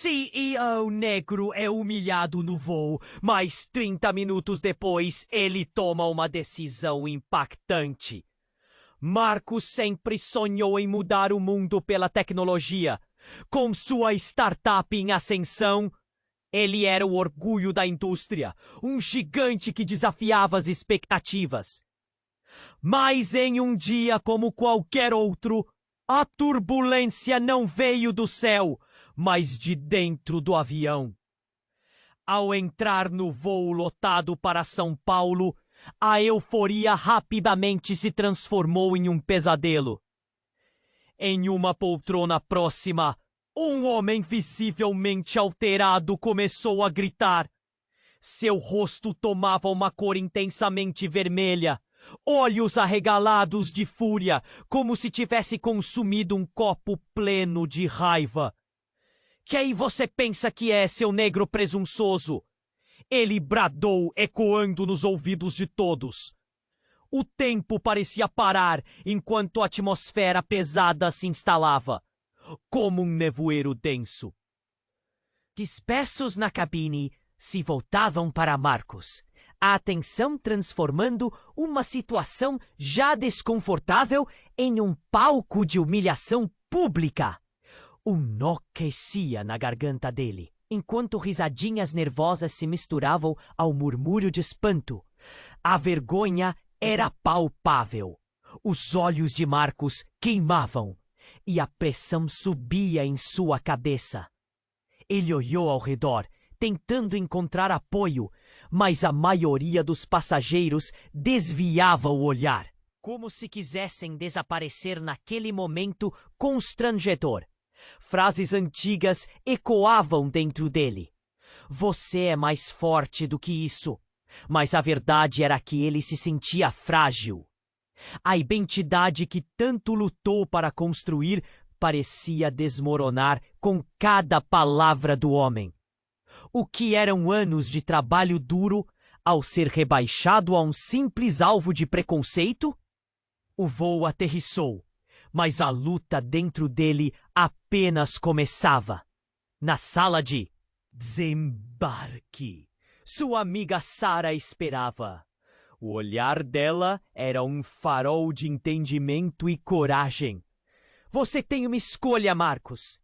CEO negro é humilhado no voo, mas 30 minutos depois ele toma uma decisão impactante. Marcos sempre sonhou em mudar o mundo pela tecnologia. Com sua startup em ascensão, ele era o orgulho da indústria, um gigante que desafiava as expectativas. Mas em um dia como qualquer outro, a turbulência não veio do céu, mas de dentro do avião. Ao entrar no voo lotado para São Paulo, a euforia rapidamente se transformou em um pesadelo. Em uma poltrona próxima, um homem visivelmente alterado começou a gritar. Seu rosto tomava uma cor intensamente vermelha, olhos arregalados de fúria, como se tivesse consumido um copo pleno de raiva. Quem você pensa que é, seu negro presunçoso? Ele bradou, ecoando nos ouvidos de todos. O tempo parecia parar enquanto a atmosfera pesada se instalava, como um nevoeiro denso. Dispersos na cabine, se voltavam para Marcos, a atenção transformando uma situação já desconfortável em um palco de humilhação pública. Um nó crescia na garganta dele, enquanto risadinhas nervosas se misturavam ao murmúrio de espanto. A vergonha era palpável. Os olhos de Marcos queimavam e a pressão subia em sua cabeça. Ele olhou ao redor, tentando encontrar apoio, mas a maioria dos passageiros desviava o olhar, como se quisessem desaparecer naquele momento constrangedor. Frases antigas ecoavam dentro dele. Você é mais forte do que isso. Mas a verdade era que ele se sentia frágil. A identidade que tanto lutou para construir parecia desmoronar com cada palavra do homem. O que eram anos de trabalho duro, ao ser rebaixado a um simples alvo de preconceito? O voo aterrissou, mas a luta dentro dele apenas começava. Na sala de desembarque, sua amiga Sarah esperava. O olhar dela era um farol de entendimento e coragem. Você tem uma escolha, Marcos.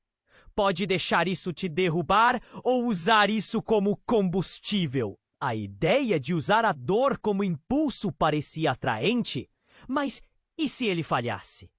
Pode deixar isso te derrubar ou usar isso como combustível. A ideia de usar a dor como impulso parecia atraente, mas e se ele falhasse?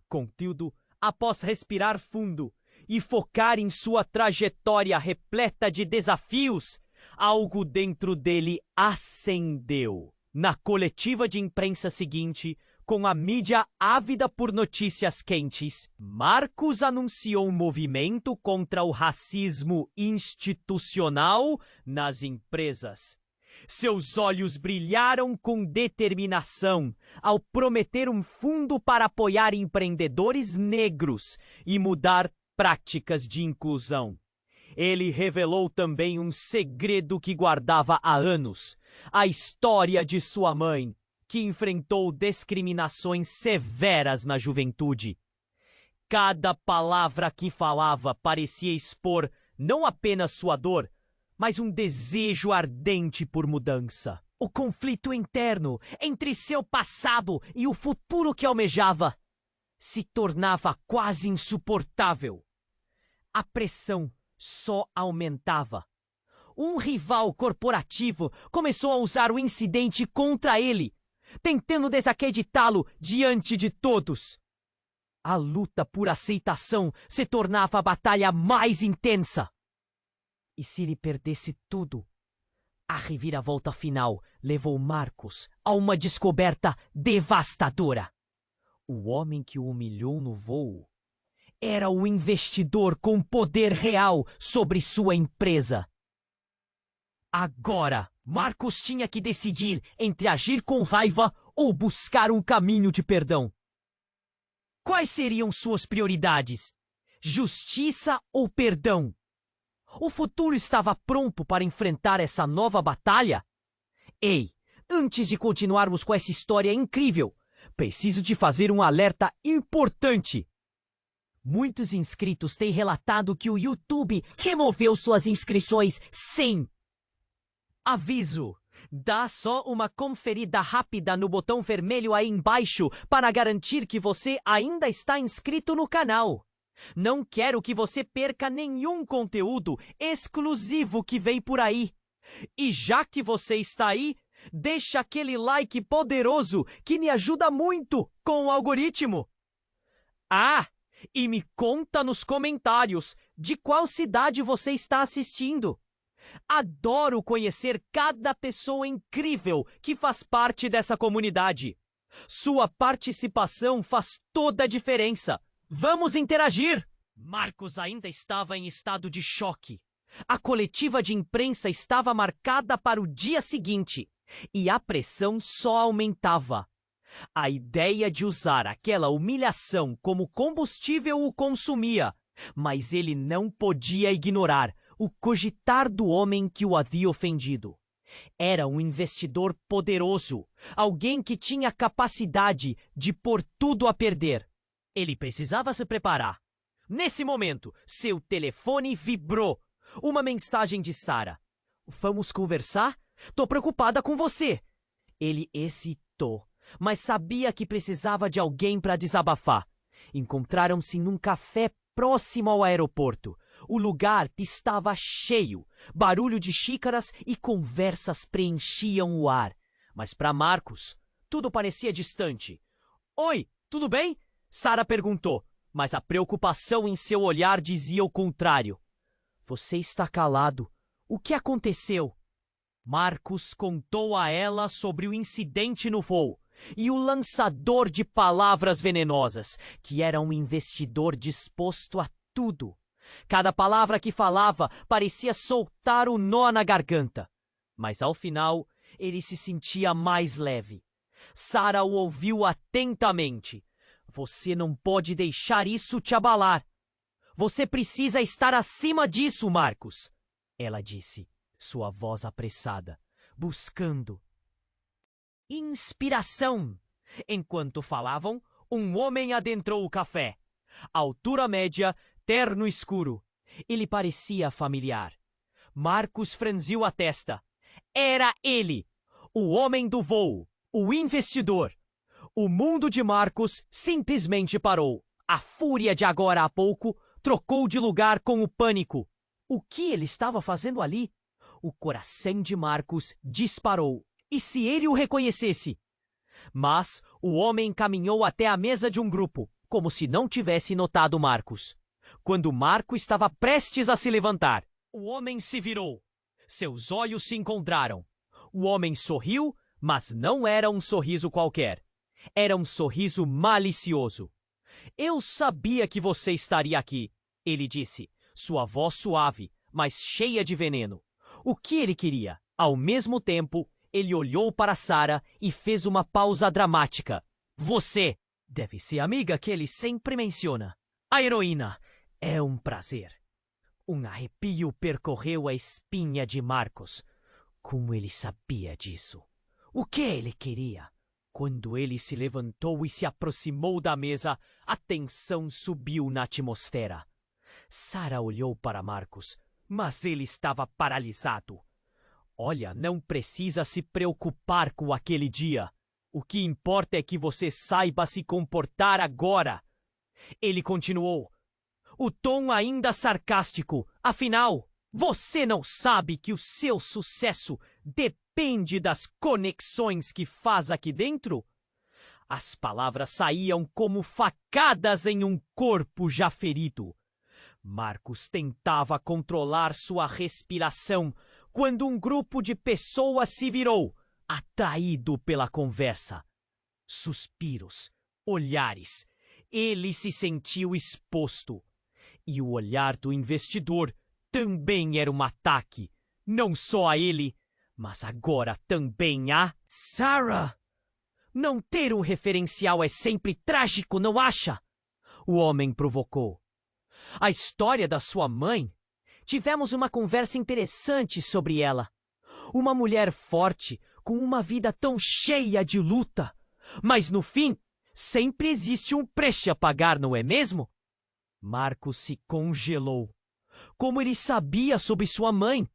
Contudo, após respirar fundo e focar em sua trajetória repleta de desafios, algo dentro dele acendeu. Na coletiva de imprensa seguinte, com a mídia ávida por notícias quentes, Marcos anunciou um movimento contra o racismo institucional nas empresas. Seus olhos brilharam com determinação ao prometer um fundo para apoiar empreendedores negros e mudar práticas de inclusão. Ele revelou também um segredo que guardava há anos: a história de sua mãe, que enfrentou discriminações severas na juventude. Cada palavra que falava parecia expor não apenas sua dor, mas um desejo ardente por mudança. O conflito interno entre seu passado e o futuro que almejava se tornava quase insuportável. A pressão só aumentava. Um rival corporativo começou a usar o incidente contra ele, tentando desacreditá-lo diante de todos. A luta por aceitação se tornava a batalha mais intensa. E se ele perdesse tudo? A reviravolta final levou Marcos a uma descoberta devastadora. O homem que o humilhou no voo era o investidor com poder real sobre sua empresa. Agora, Marcos tinha que decidir entre agir com raiva ou buscar um caminho de perdão. Quais seriam suas prioridades? Justiça ou perdão? O futuro estava pronto para enfrentar essa nova batalha? Ei, antes de continuarmos com essa história incrível, preciso te fazer um alerta importante. Muitos inscritos têm relatado que o YouTube removeu suas inscrições. Sim! Aviso! Dá só uma conferida rápida no botão vermelho aí embaixo para garantir que você ainda está inscrito no canal. Não quero que você perca nenhum conteúdo exclusivo que vem por aí. E já que você está aí, deixa aquele like poderoso que me ajuda muito com o algoritmo. Ah, e me conta nos comentários de qual cidade você está assistindo. Adoro conhecer cada pessoa incrível que faz parte dessa comunidade. Sua participação faz toda a diferença. Vamos interagir! Marcos ainda estava em estado de choque. A coletiva de imprensa estava marcada para o dia seguinte e a pressão só aumentava. A ideia de usar aquela humilhação como combustível o consumia, mas ele não podia ignorar o cogitar do homem que o havia ofendido. Era um investidor poderoso, alguém que tinha capacidade de pôr tudo a perder. Ele precisava se preparar. Nesse momento, seu telefone vibrou. Uma mensagem de Sarah. Vamos conversar? Tô preocupada com você. Ele hesitou, mas sabia que precisava de alguém para desabafar. Encontraram-se num café próximo ao aeroporto. O lugar estava cheio. Barulho de xícaras e conversas preenchiam o ar. Mas para Marcos, tudo parecia distante. Oi, tudo bem? Sarah perguntou, mas a preocupação em seu olhar dizia o contrário. Você está calado. O que aconteceu? Marcos contou a ela sobre o incidente no voo e o lançador de palavras venenosas, que era um investidor disposto a tudo. Cada palavra que falava parecia soltar o nó na garganta. Mas ao final, ele se sentia mais leve. Sarah o ouviu atentamente. Você não pode deixar isso te abalar. Você precisa estar acima disso, Marcos. Ela disse, sua voz apressada, buscando inspiração. Enquanto falavam, um homem adentrou o café. Altura média, terno escuro. Ele parecia familiar. Marcos franziu a testa. Era ele, o homem do voo, o investidor. O mundo de Marcos simplesmente parou. A fúria de agora há pouco trocou de lugar com o pânico. O que ele estava fazendo ali? O coração de Marcos disparou. E se ele o reconhecesse? Mas o homem caminhou até a mesa de um grupo, como se não tivesse notado Marcos. Quando Marco estava prestes a se levantar, o homem se virou. Seus olhos se encontraram. O homem sorriu, mas não era um sorriso qualquer. Era um sorriso malicioso. Eu sabia que você estaria aqui, ele disse, sua voz suave, mas cheia de veneno. O que ele queria? Ao mesmo tempo, ele olhou para Sarah e fez uma pausa dramática. Você deve ser a amiga que ele sempre menciona. A heroína. É um prazer. Um arrepio percorreu a espinha de Marcos. Como ele sabia disso? O que ele queria? Quando ele se levantou e se aproximou da mesa, a tensão subiu na atmosfera. Sarah olhou para Marcos, mas ele estava paralisado. Olha, não precisa se preocupar com aquele dia. O que importa é que você saiba se comportar agora. Ele continuou. O tom ainda sarcástico. Afinal, você não sabe que o seu sucesso depende das conexões que faz aqui dentro? As palavras saíam como facadas em um corpo já ferido. Marcos tentava controlar sua respiração quando um grupo de pessoas se virou, atraído pela conversa. Suspiros, olhares. Ele se sentiu exposto. E o olhar do investidor também era um ataque, não só a ele, mas agora também a Sarah. Não ter um referencial é sempre trágico, não acha? O homem provocou. A história da sua mãe? Tivemos uma conversa interessante sobre ela. Uma mulher forte, com uma vida tão cheia de luta. Mas no fim, sempre existe um preço a pagar, não é mesmo? Marcos se congelou. Como ele sabia sobre sua mãe?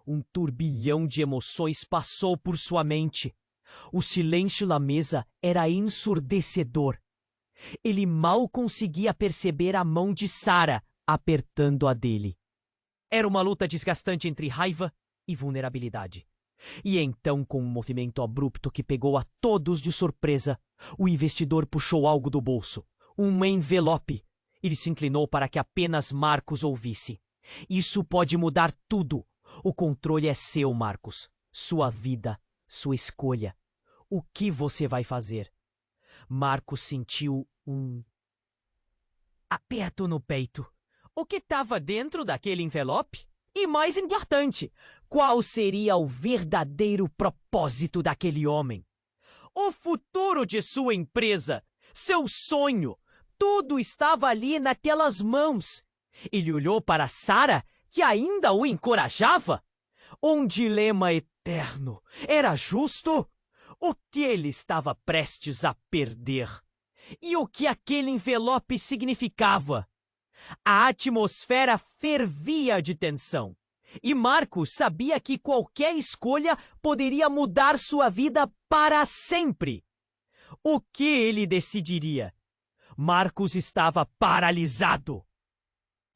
Um turbilhão de emoções passou por sua mente. O silêncio na mesa era ensurdecedor. Ele mal conseguia perceber a mão de Sarah apertando a dele. Era uma luta desgastante entre raiva e vulnerabilidade. E então, com um movimento abrupto que pegou a todos de surpresa, o investidor puxou algo do bolso. Um envelope. Ele se inclinou para que apenas Marcos ouvisse. Isso pode mudar tudo. O controle é seu, Marcos. Sua vida, sua escolha. O que você vai fazer? Marcos sentiu um aperto no peito. O que estava dentro daquele envelope? E mais importante, qual seria o verdadeiro propósito daquele homem? O futuro de sua empresa, seu sonho, tudo estava ali naquelas mãos. Ele olhou para Sarah, que ainda o encorajava. Um dilema eterno. Era justo? O que ele estava prestes a perder? E o que aquele envelope significava? A atmosfera fervia de tensão. E Marcos sabia que qualquer escolha poderia mudar sua vida para sempre. O que ele decidiria? Marcos estava paralisado.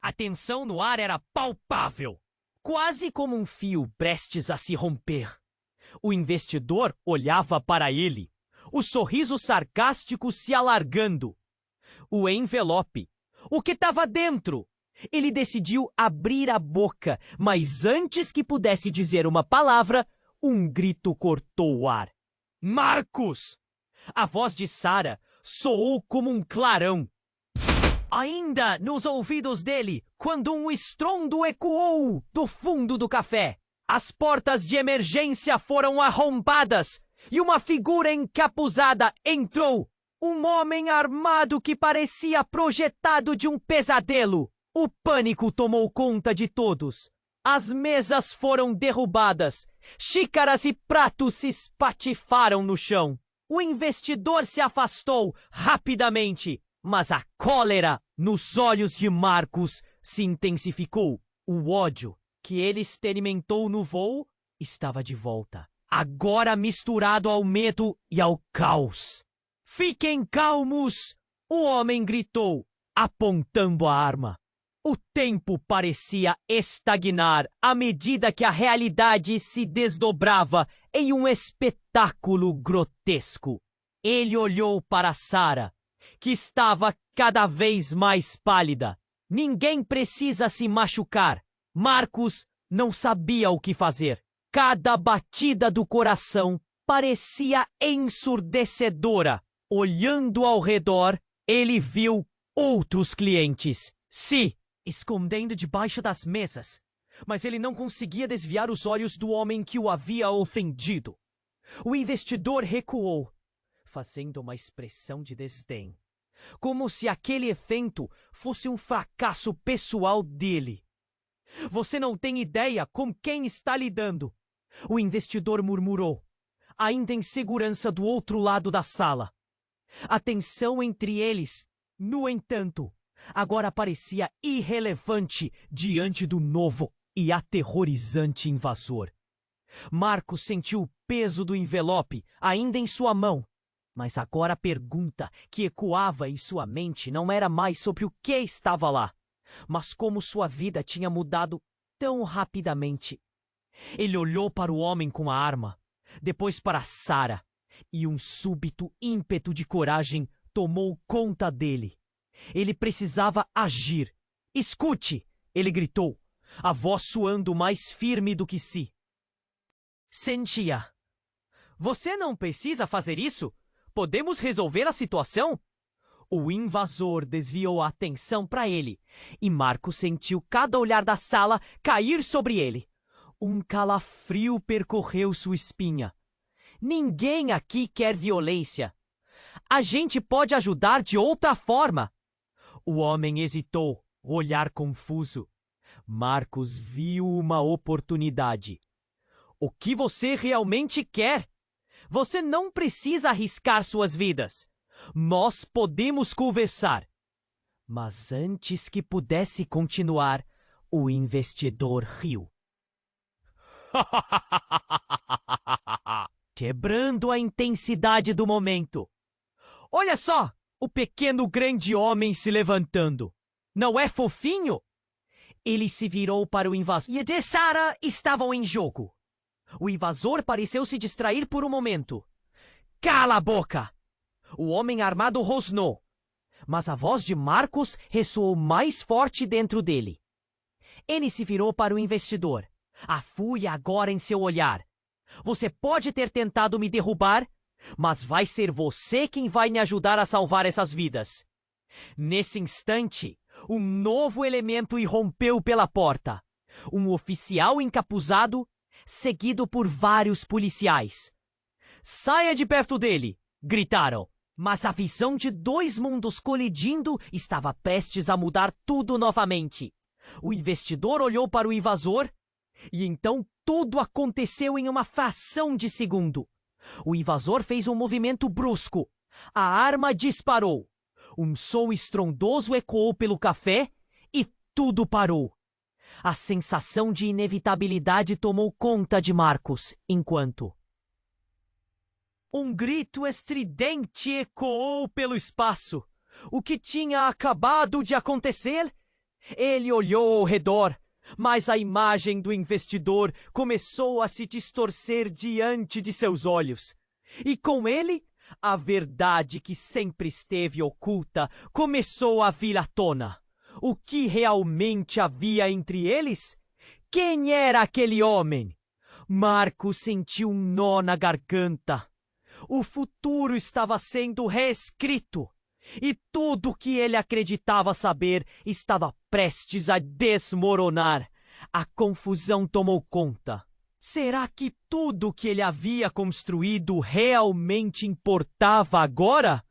A tensão no ar era palpável, quase como um fio prestes a se romper. O investidor olhava para ele, o sorriso sarcástico se alargando. O envelope. O que estava dentro? Ele decidiu abrir a boca, mas antes que pudesse dizer uma palavra, um grito cortou o ar. Marcos! A voz de Sarah soou como um clarão. Ainda nos ouvidos dele, quando um estrondo ecoou do fundo do café. As portas de emergência foram arrombadas e uma figura encapuzada entrou. Um homem armado que parecia projetado de um pesadelo. O pânico tomou conta de todos. As mesas foram derrubadas. Xícaras e pratos se espatifaram no chão. O investidor se afastou rapidamente, mas a cólera nos olhos de Marcos se intensificou. O ódio que ele experimentou no voo estava de volta, agora misturado ao medo e ao caos. Fiquem calmos! O homem gritou, apontando a arma. O tempo parecia estagnar à medida que a realidade se desdobrava em um espetáculo grotesco. Ele olhou para Sarah, que estava cada vez mais pálida. Ninguém precisa se machucar. Marcos não sabia o que fazer. Cada batida do coração parecia ensurdecedora. Olhando ao redor, ele viu outros clientes se escondendo debaixo das mesas, mas ele não conseguia desviar os olhos do homem que o havia ofendido. O investidor recuou, fazendo uma expressão de desdém, como se aquele evento fosse um fracasso pessoal dele. Você não tem ideia com quem está lidando, o investidor murmurou, ainda em segurança do outro lado da sala. A tensão entre eles, no entanto, agora parecia irrelevante diante do novo e aterrorizante invasor. Marcos sentiu o peso do envelope ainda em sua mão, mas agora a pergunta que ecoava em sua mente não era mais sobre o que estava lá, mas como sua vida tinha mudado tão rapidamente. Ele olhou para o homem com a arma, depois para Sarah, e um súbito ímpeto de coragem tomou conta dele. Ele precisava agir. Escute! Ele gritou, a voz soando mais firme do que si. Sentia. Você não precisa fazer isso? Podemos resolver a situação? O invasor desviou a atenção para ele, e Marcos sentiu cada olhar da sala cair sobre ele. Um calafrio percorreu sua espinha. Ninguém aqui quer violência. A gente pode ajudar de outra forma. O homem hesitou, olhar confuso. Marcos viu uma oportunidade. O que você realmente quer? Você não precisa arriscar suas vidas. Nós podemos conversar. Mas antes que pudesse continuar, o investidor riu. Quebrando a intensidade do momento. Olha só, o pequeno grande homem se levantando. Não é fofinho? Ele se virou para o invasor e de Sarah estavam em jogo. O invasor pareceu se distrair por um momento. Cala a boca! O homem armado rosnou, mas a voz de Marcos ressoou mais forte dentro dele. Ele se virou para o investidor, a fúria agora em seu olhar. Você pode ter tentado me derrubar, mas vai ser você quem vai me ajudar a salvar essas vidas. Nesse instante, um novo elemento irrompeu pela porta. Um oficial encapuzado, seguido por vários policiais. Saia de perto dele! Gritaram. Mas a visão de dois mundos colidindo estava prestes a mudar tudo novamente. O investidor olhou para o invasor e então tudo aconteceu em uma fração de segundo. O invasor fez um movimento brusco. A arma disparou. Um som estrondoso ecoou pelo café e tudo parou. A sensação de inevitabilidade tomou conta de Marcos, enquanto... Um grito estridente ecoou pelo espaço. O que tinha acabado de acontecer? Ele olhou ao redor, mas a imagem do investidor começou a se distorcer diante de seus olhos. E com ele, a verdade que sempre esteve oculta começou a vir à tona. O que realmente havia entre eles? Quem era aquele homem? Marcos sentiu um nó na garganta. O futuro estava sendo reescrito, e tudo o que ele acreditava saber estava prestes a desmoronar. A confusão tomou conta. Será que tudo o que ele havia construído realmente importava agora?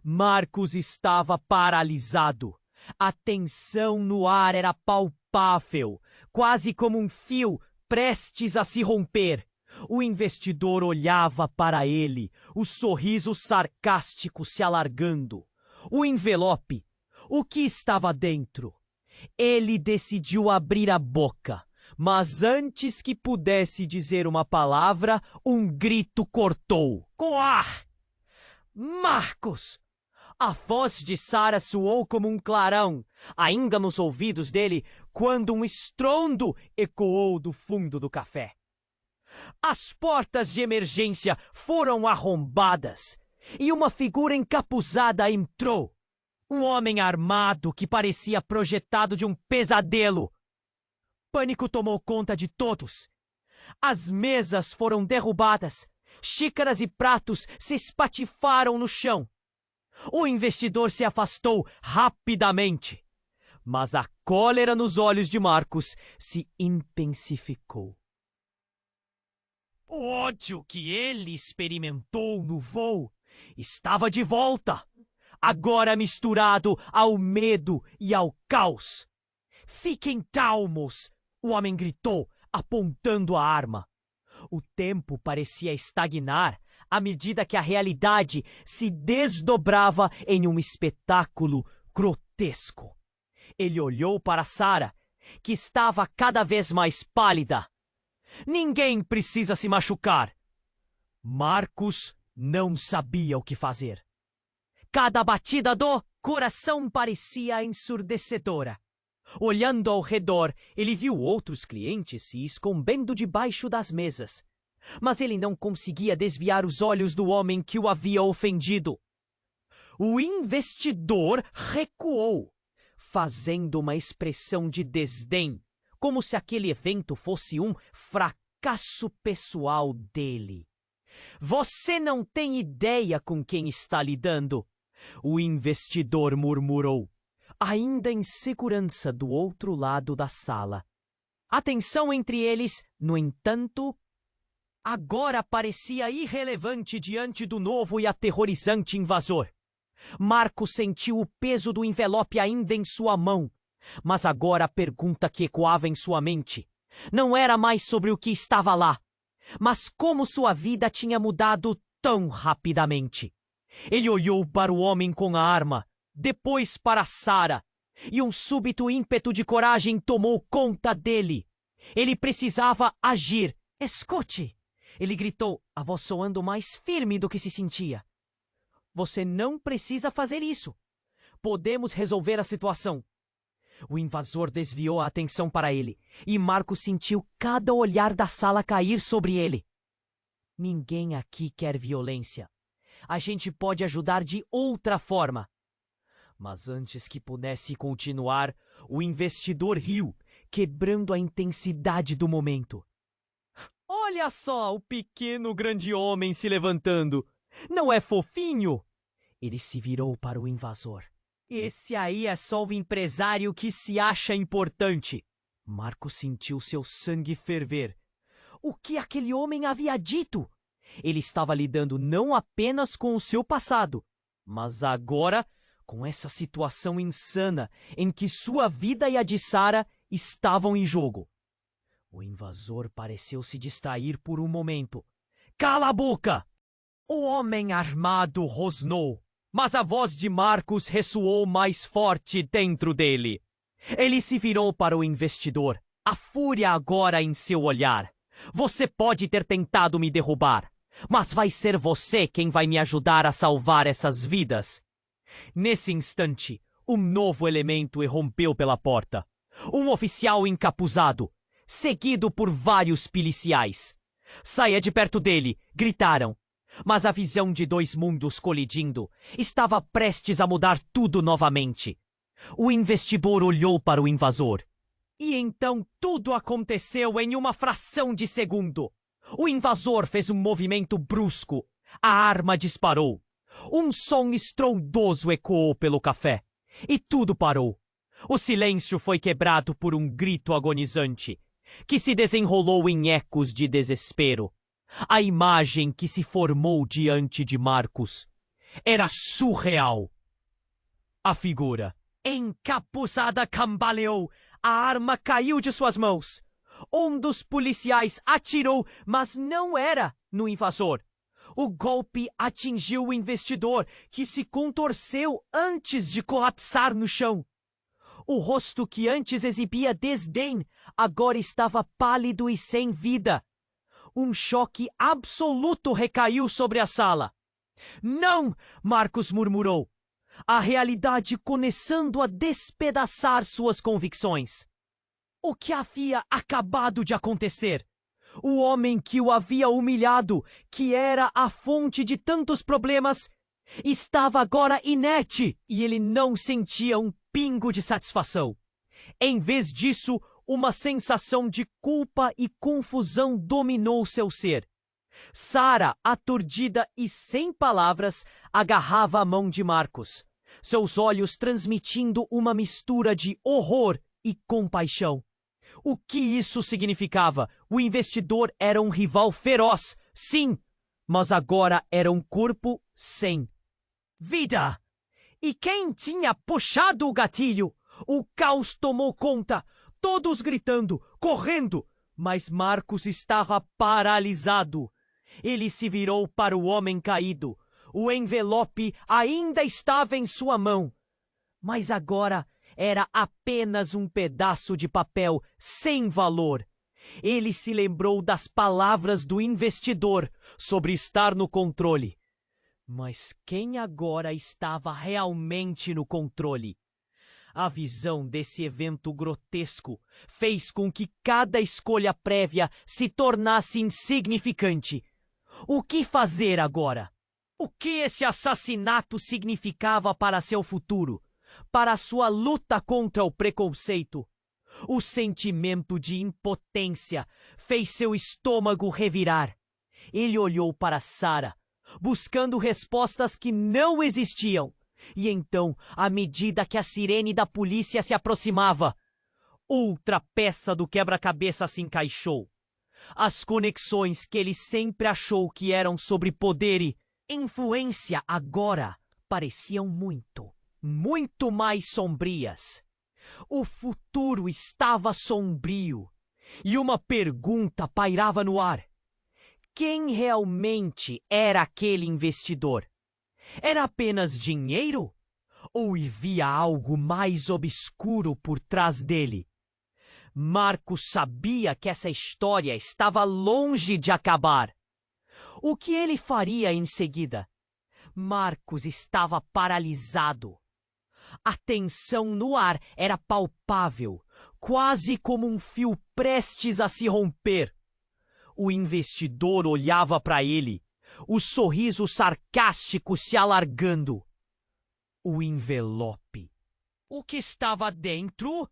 Marcos estava paralisado. A tensão no ar era palpável, quase como um fio prestes a se romper. O investidor olhava para ele, o sorriso sarcástico se alargando. O envelope, o que estava dentro? Ele decidiu abrir a boca, mas antes que pudesse dizer uma palavra, um grito cortou. Coar! Marcos! A voz de Sarah soou como um clarão, ainda nos ouvidos dele, quando um estrondo ecoou do fundo do café. As portas de emergência foram arrombadas e uma figura encapuzada entrou. Um homem armado que parecia projetado de um pesadelo. Pânico tomou conta de todos. As mesas foram derrubadas, xícaras e pratos se espatifaram no chão. O investidor se afastou rapidamente, mas a cólera nos olhos de Marcos se intensificou. O ódio que ele experimentou no voo estava de volta, agora misturado ao medo e ao caos. Fiquem calmos, o homem gritou, apontando a arma. O tempo parecia estagnar à medida que a realidade se desdobrava em um espetáculo grotesco. Ele olhou para Sarah, que estava cada vez mais pálida. Ninguém precisa se machucar. Marcos não sabia o que fazer. Cada batida do coração parecia ensurdecedora. Olhando ao redor, ele viu outros clientes se escondendo debaixo das mesas. Mas ele não conseguia desviar os olhos do homem que o havia ofendido. O investidor recuou, fazendo uma expressão de desdém, como se aquele evento fosse um fracasso pessoal dele. Você não tem ideia com quem está lidando, o investidor murmurou, ainda em segurança do outro lado da sala. A tensão entre eles, no entanto, agora parecia irrelevante diante do novo e aterrorizante invasor. Marcos sentiu o peso do envelope ainda em sua mão. Mas agora a pergunta que ecoava em sua mente não era mais sobre o que estava lá, mas como sua vida tinha mudado tão rapidamente. Ele olhou para o homem com a arma, depois para Sarah, e um súbito ímpeto de coragem tomou conta dele. Ele precisava agir. Escute! Ele gritou, a voz soando mais firme do que se sentia. Você não precisa fazer isso. Podemos resolver a situação. O invasor desviou a atenção para ele, e Marcos sentiu cada olhar da sala cair sobre ele. Ninguém aqui quer violência. A gente pode ajudar de outra forma. Mas antes que pudesse continuar, o investidor riu, quebrando a intensidade do momento. Olha só o pequeno grande homem se levantando. Não é fofinho? Ele se virou para o invasor. Esse aí é só o empresário que se acha importante. Marcos sentiu seu sangue ferver. O que aquele homem havia dito? Ele estava lidando não apenas com o seu passado, mas agora com essa situação insana em que sua vida e a de Sarah estavam em jogo. O invasor pareceu se distrair por um momento. Cala a boca! O homem armado rosnou, mas a voz de Marcos ressoou mais forte dentro dele. Ele se virou para o investidor, a fúria agora em seu olhar. Você pode ter tentado me derrubar, mas vai ser você quem vai me ajudar a salvar essas vidas. Nesse instante, um novo elemento irrompeu pela porta. Um oficial encapuzado, seguido por vários policiais. Saia de perto dele, gritaram. Mas a visão de dois mundos colidindo estava prestes a mudar tudo novamente. O investidor olhou para o invasor. E então tudo aconteceu em uma fração de segundo. O invasor fez um movimento brusco. A arma disparou. Um som estrondoso ecoou pelo café. E tudo parou. O silêncio foi quebrado por um grito agonizante, que se desenrolou em ecos de desespero. A imagem que se formou diante de Marcos era surreal. A figura, encapuzada, cambaleou. A arma caiu de suas mãos. Um dos policiais atirou, mas não era no invasor. O golpe atingiu o investidor, que se contorceu antes de colapsar no chão. O rosto que antes exibia desdém agora estava pálido e sem vida. Um choque absoluto recaiu sobre a sala. Não! Marcos murmurou. A realidade começando a despedaçar suas convicções. O que havia acabado de acontecer? O homem que o havia humilhado, que era a fonte de tantos problemas, estava agora inerte e ele não sentia um pingo de satisfação. Em vez disso, uma sensação de culpa e confusão dominou seu ser. Sarah, aturdida e sem palavras, agarrava a mão de Marcos, seus olhos transmitindo uma mistura de horror e compaixão. O que isso significava? O investidor era um rival feroz, sim, mas agora era um corpo sem vida. E quem tinha puxado o gatilho? O caos tomou conta, todos gritando, correndo, mas Marcos estava paralisado. Ele se virou para o homem caído. O envelope ainda estava em sua mão, mas agora era apenas um pedaço de papel sem valor. Ele se lembrou das palavras do investidor sobre estar no controle. Mas quem agora estava realmente no controle? A visão desse evento grotesco fez com que cada escolha prévia se tornasse insignificante. O que fazer agora? O que esse assassinato significava para seu futuro? Para sua luta contra o preconceito? O sentimento de impotência fez seu estômago revirar. Ele olhou para Sarah, buscando respostas que não existiam. E então, à medida que a sirene da polícia se aproximava, outra peça do quebra-cabeça se encaixou. As conexões que ele sempre achou que eram sobre poder e influência agora pareciam muito mais sombrias. O futuro estava sombrio e uma pergunta pairava no ar. Quem realmente era aquele investidor? Era apenas dinheiro? ou via algo mais obscuro por trás dele? Marcos sabia que essa história estava longe de acabar. O que ele faria em seguida? Marcos estava paralisado. A tensão no ar era palpável, quase como um fio prestes a se romper. O investidor olhava para ele, o sorriso sarcástico se alargando. O envelope. O que estava dentro?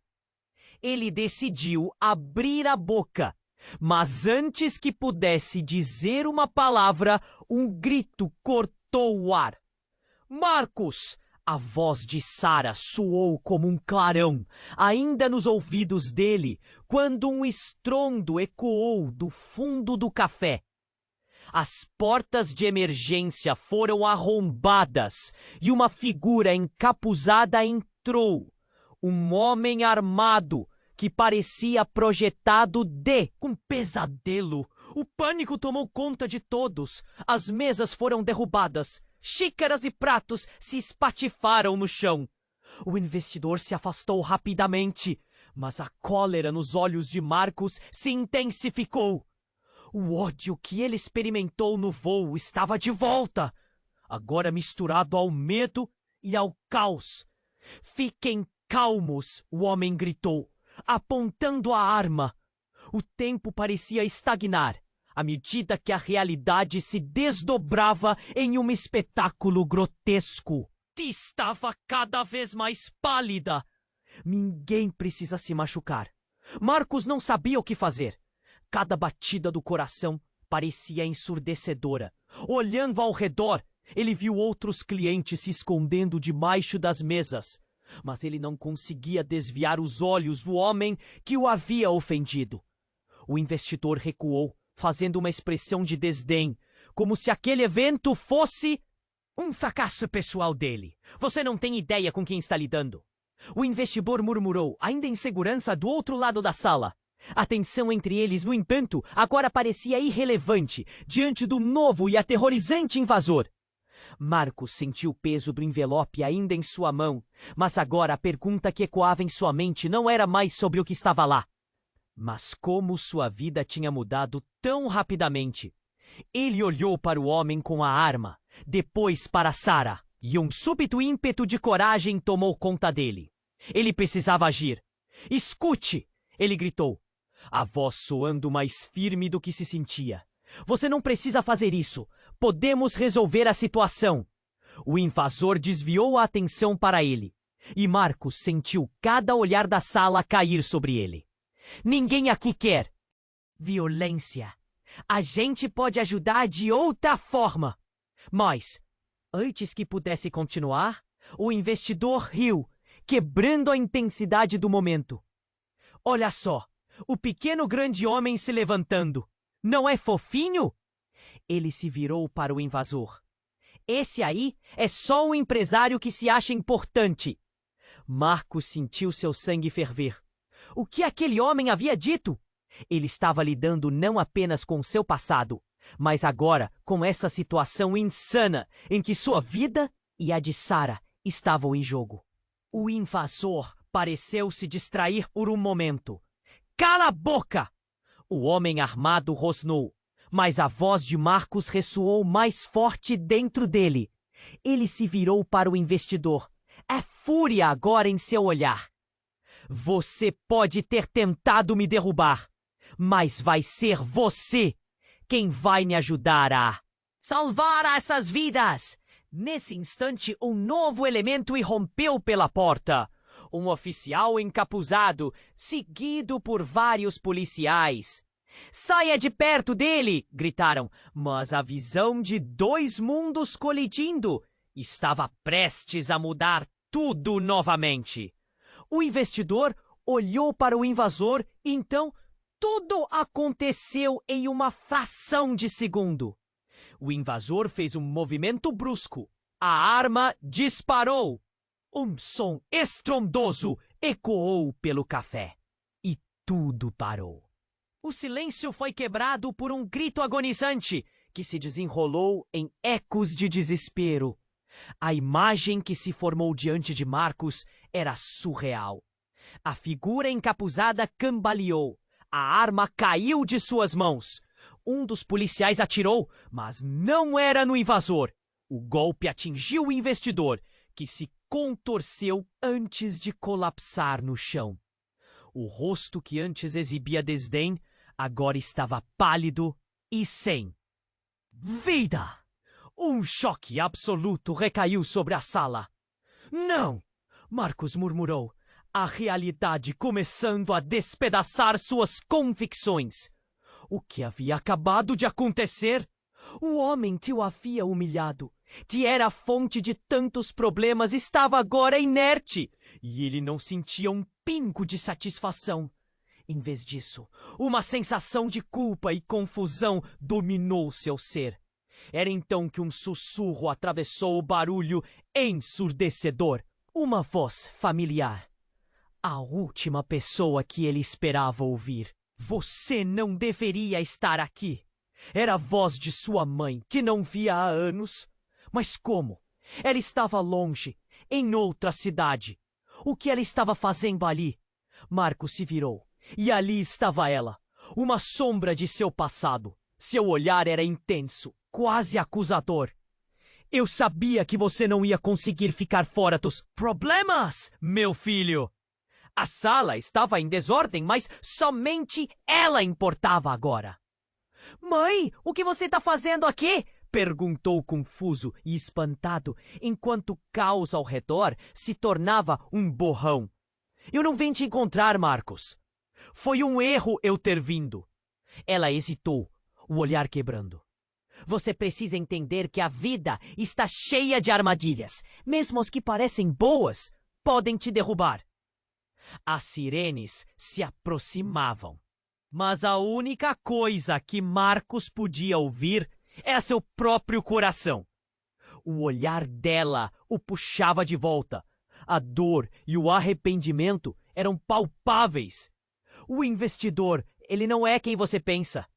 Ele decidiu abrir a boca, mas antes que pudesse dizer uma palavra, um grito cortou o ar. Marcos! A voz de Sarah soou como um clarão, ainda nos ouvidos dele, quando um estrondo ecoou do fundo do café. As portas de emergência foram arrombadas e uma figura encapuzada entrou. Um homem armado que parecia projetado de um pesadelo. O pânico tomou conta de todos. As mesas foram derrubadas. Xícaras e pratos se espatifaram no chão. O investidor se afastou rapidamente, mas a cólera nos olhos de Marcos se intensificou. O ódio que ele experimentou no voo estava de volta, agora misturado ao medo e ao caos. Fiquem calmos, o homem gritou, apontando a arma. O tempo parecia estagnar, à medida que a realidade se desdobrava em um espetáculo grotesco. Estava cada vez mais pálida. Ninguém precisa se machucar. Marcos não sabia o que fazer. Cada batida do coração parecia ensurdecedora. Olhando ao redor, ele viu outros clientes se escondendo debaixo das mesas. Mas ele não conseguia desviar os olhos do homem que o havia ofendido. O investidor recuou, fazendo uma expressão de desdém, como se aquele evento fosse um fracasso pessoal dele. Você não tem ideia com quem está lidando. O investidor murmurou, ainda em segurança, do outro lado da sala. A tensão entre eles, no entanto, agora parecia irrelevante diante do novo e aterrorizante invasor. Marcos sentiu o peso do envelope ainda em sua mão, mas agora a pergunta que ecoava em sua mente não era mais sobre o que estava lá, mas como sua vida tinha mudado tão rapidamente. Ele olhou para o homem com a arma, depois para Sarah, e um súbito ímpeto de coragem tomou conta dele. Ele precisava agir. Escute! Ele gritou, a voz soando mais firme do que se sentia. Você não precisa fazer isso. Podemos resolver a situação. O invasor desviou a atenção para ele, e Marcos sentiu cada olhar da sala cair sobre ele. Ninguém aqui quer violência. A gente pode ajudar de outra forma. Mas, antes que pudesse continuar, o investidor riu, quebrando a intensidade do momento. Olha só, o pequeno grande homem se levantando. Não é fofinho? Ele se virou para o invasor. Esse aí é só um empresário que se acha importante. Marcos sentiu seu sangue ferver. O que aquele homem havia dito? Ele estava lidando não apenas com seu passado, mas agora com essa situação insana em que sua vida e a de Sarah estavam em jogo. O invasor pareceu se distrair por um momento. Cala a boca! O homem armado rosnou, mas a voz de Marcos ressoou mais forte dentro dele. Ele se virou para o investidor. É fúria agora em seu olhar. Você pode ter tentado me derrubar, mas vai ser você quem vai me ajudar a salvar essas vidas. Nesse instante, um novo elemento irrompeu pela porta. Um oficial encapuzado, seguido por vários policiais. Saia de perto dele! Gritaram, mas a visão de dois mundos colidindo estava prestes a mudar tudo novamente. O investidor olhou para o invasor e então tudo aconteceu em uma fração de segundo. O invasor fez um movimento brusco. A arma disparou. Um som estrondoso ecoou pelo café. E tudo parou. O silêncio foi quebrado por um grito agonizante que se desenrolou em ecos de desespero. A imagem que se formou diante de Marcos era surreal. A figura encapuzada cambaleou. A arma caiu de suas mãos. Um dos policiais atirou, mas não era no invasor. O golpe atingiu o investidor, que se contorceu antes de colapsar no chão. O rosto que antes exibia desdém agora estava pálido e sem vida. Um choque absoluto recaiu sobre a sala. Não! Marcos murmurou, a realidade começando a despedaçar suas convicções. O que havia acabado de acontecer? O homem te o havia humilhado, te era a fonte de tantos problemas, estava agora inerte, e ele não sentia um pingo de satisfação. Em vez disso, uma sensação de culpa e confusão dominou seu ser. Era então que um sussurro atravessou o barulho ensurdecedor. Uma voz familiar. A última pessoa que ele esperava ouvir. Você não deveria estar aqui. Era a voz de sua mãe, que não via há anos. Mas como? Ela estava longe, em outra cidade. O que ela estava fazendo ali? Marcos se virou, e ali estava ela, uma sombra de seu passado. Seu olhar era intenso, quase acusador. Eu sabia que você não ia conseguir ficar fora dos problemas, meu filho. A sala estava em desordem, mas somente ela importava agora. Mãe, o que você está fazendo aqui? Perguntou confuso e espantado, enquanto o caos ao redor se tornava um borrão. Eu não vim te encontrar, Marcos. Foi um erro eu ter vindo. Ela hesitou, o olhar quebrando. Você precisa entender que a vida está cheia de armadilhas. Mesmo as que parecem boas, podem te derrubar. As sirenes se aproximavam. Mas a única coisa que Marcos podia ouvir era seu próprio coração. O olhar dela o puxava de volta. A dor e o arrependimento eram palpáveis. O investidor, ele não é quem você pensa.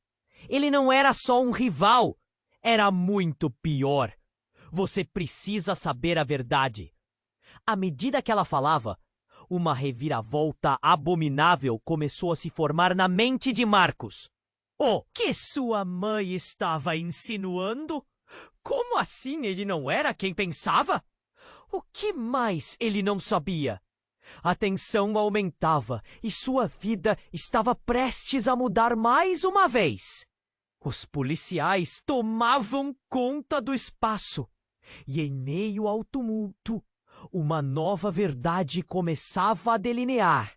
Ele não era só um rival. Era muito pior. Você precisa saber a verdade. À medida que ela falava, uma reviravolta abominável começou a se formar na mente de Marcos. O que sua mãe estava insinuando? Como assim ele não era quem pensava? O que mais ele não sabia? A tensão aumentava e sua vida estava prestes a mudar mais uma vez. Os policiais tomavam conta do espaço e, em meio ao tumulto, uma nova verdade começava a delinear.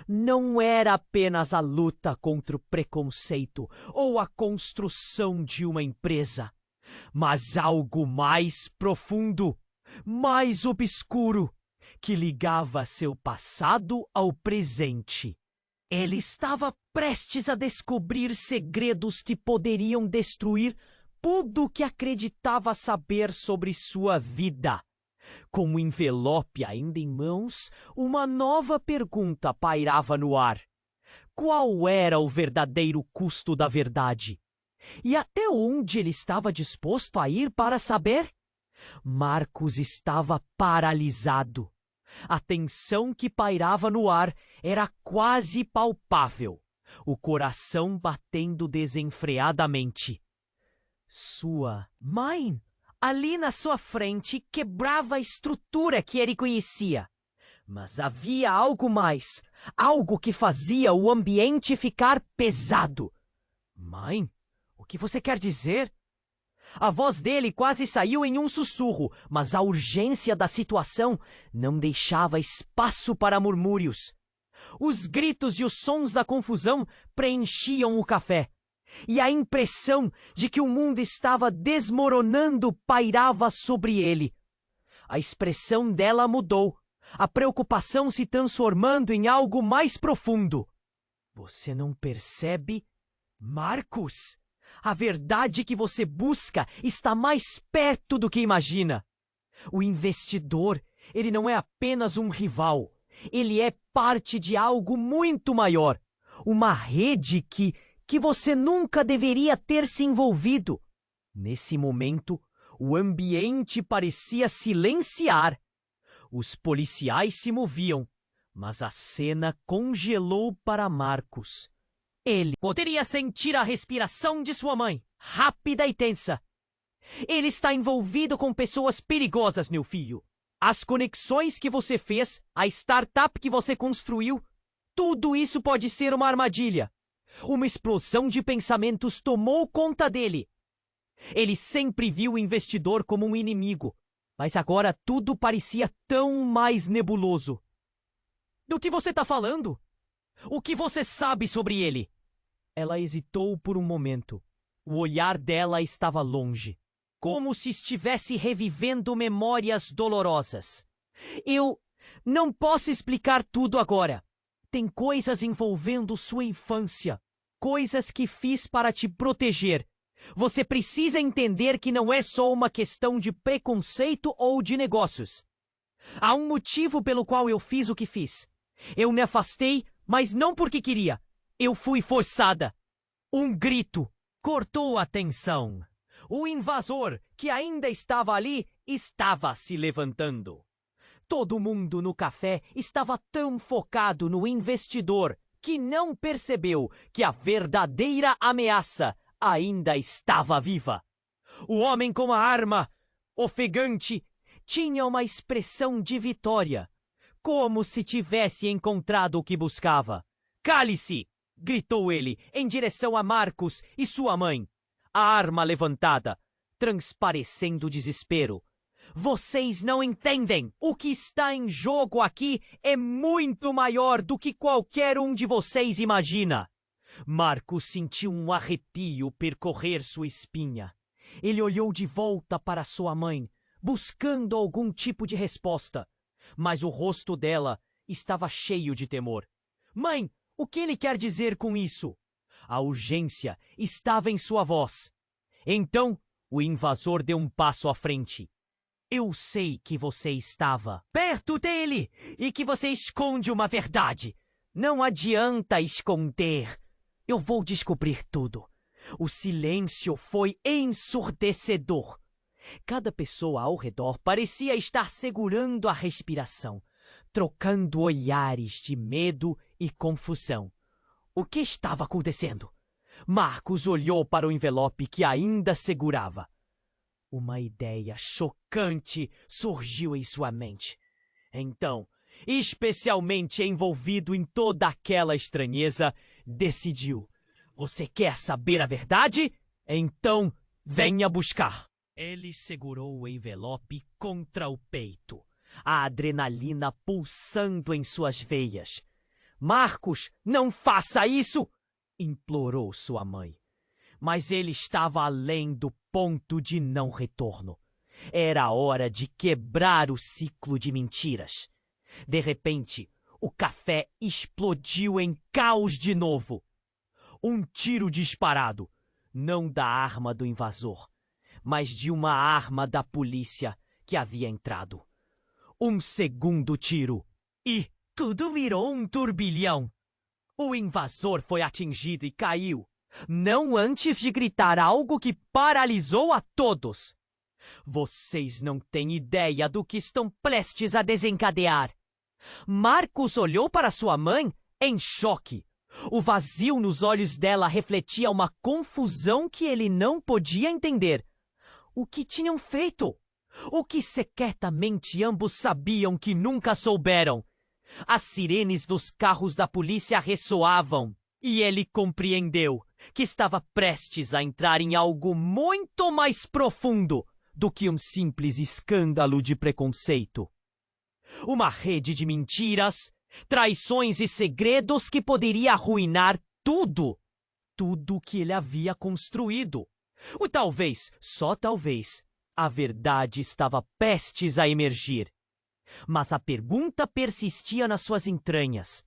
Não era apenas a luta contra o preconceito ou a construção de uma empresa, mas algo mais profundo, mais obscuro, que ligava seu passado ao presente. Ele estava prestes a descobrir segredos que poderiam destruir tudo o que acreditava saber sobre sua vida. Com o envelope ainda em mãos, uma nova pergunta pairava no ar. Qual era o verdadeiro custo da verdade? E até onde ele estava disposto a ir para saber? Marcos estava paralisado. A tensão que pairava no ar era quase palpável, o coração batendo desenfreadamente. Sua mãe, ali na sua frente, quebrava a estrutura que ele conhecia. Mas havia algo mais, algo que fazia o ambiente ficar pesado. Mãe, o que você quer dizer? A voz dele quase saiu em um sussurro, mas a urgência da situação não deixava espaço para murmúrios. Os gritos e os sons da confusão preenchiam o café, e a impressão de que o mundo estava desmoronando pairava sobre ele. A expressão dela mudou, a preocupação se transformando em algo mais profundo. Você não percebe, Marcos? A verdade que você busca está mais perto do que imagina. O investidor, ele não é apenas um rival. Ele é parte de algo muito maior. Uma rede que você nunca deveria ter se envolvido. Nesse momento, O ambiente parecia silenciar. Os policiais se moviam, mas a cena congelou para Marcos. Ele poderia sentir a respiração de sua mãe, rápida e tensa. Ele está envolvido com pessoas perigosas, meu filho. As conexões que você fez, a startup que você construiu, tudo isso pode ser uma armadilha. Uma explosão de pensamentos tomou conta dele. Ele sempre viu o investidor como um inimigo, mas agora tudo parecia tão mais nebuloso. Do que você está falando? O que você sabe sobre ele? Ela hesitou por um momento. O olhar dela estava longe, como se estivesse revivendo memórias dolorosas. Eu não posso explicar tudo agora. Tem coisas envolvendo sua infância, coisas que fiz para te proteger. Você precisa entender que não é só uma questão de preconceito ou de negócios. Há um motivo pelo qual eu fiz o que fiz. Eu me afastei, mas não porque queria. Eu fui forçada. Um grito cortou a tensão. O invasor, que ainda estava ali, estava se levantando. Todo mundo no café estava tão focado no investidor que não percebeu que a verdadeira ameaça ainda estava viva. O homem com a arma, ofegante, tinha uma expressão de vitória, como se tivesse encontrado o que buscava. "Cale-se!" gritou ele em direção a Marcos e sua mãe, a arma levantada, transparecendo desespero. "Vocês não entendem! O que está em jogo aqui é muito maior do que qualquer um de vocês imagina!" Marcos sentiu um arrepio percorrer sua espinha. Ele olhou de volta para sua mãe, buscando algum tipo de resposta, mas o rosto dela estava cheio de temor. "Mãe, o que ele quer dizer com isso?" A urgência estava em sua voz. Então, o invasor deu um passo à frente. "Eu sei que você estava perto dele e que você esconde uma verdade. Não adianta esconder. Eu vou descobrir tudo." O silêncio foi ensurdecedor. Cada pessoa ao redor parecia estar segurando a respiração, trocando olhares de medo e confusão. O que estava acontecendo? Marcos olhou para o envelope que ainda segurava. Uma ideia chocante surgiu em sua mente. Então, especialmente envolvido em toda aquela estranheza, decidiu: "Você quer saber a verdade? Então, venha buscar." Ele segurou o envelope contra o peito, a adrenalina pulsando em suas veias. "Marcos, não faça isso!" implorou sua mãe. Mas ele estava além do ponto de não retorno. Era hora de quebrar o ciclo de mentiras. De repente, o café explodiu em caos de novo. Um tiro disparado, não da arma do invasor, mas de uma arma da polícia que havia entrado. Um segundo tiro e tudo virou um turbilhão. O invasor foi atingido e caiu, não antes de gritar algo que paralisou a todos. "Vocês não têm ideia do que estão prestes a desencadear." Marcos olhou para sua mãe em choque. O vazio nos olhos dela refletia uma confusão que ele não podia entender. O que tinham feito? O que secretamente ambos sabiam que nunca souberam? As sirenes dos carros da polícia ressoavam, e ele compreendeu que estava prestes a entrar em algo muito mais profundo do que um simples escândalo de preconceito. Uma rede de mentiras, traições e segredos que poderia arruinar tudo que ele havia construído. Ou talvez, só talvez, a verdade estava prestes a emergir. Mas a pergunta persistia nas suas entranhas.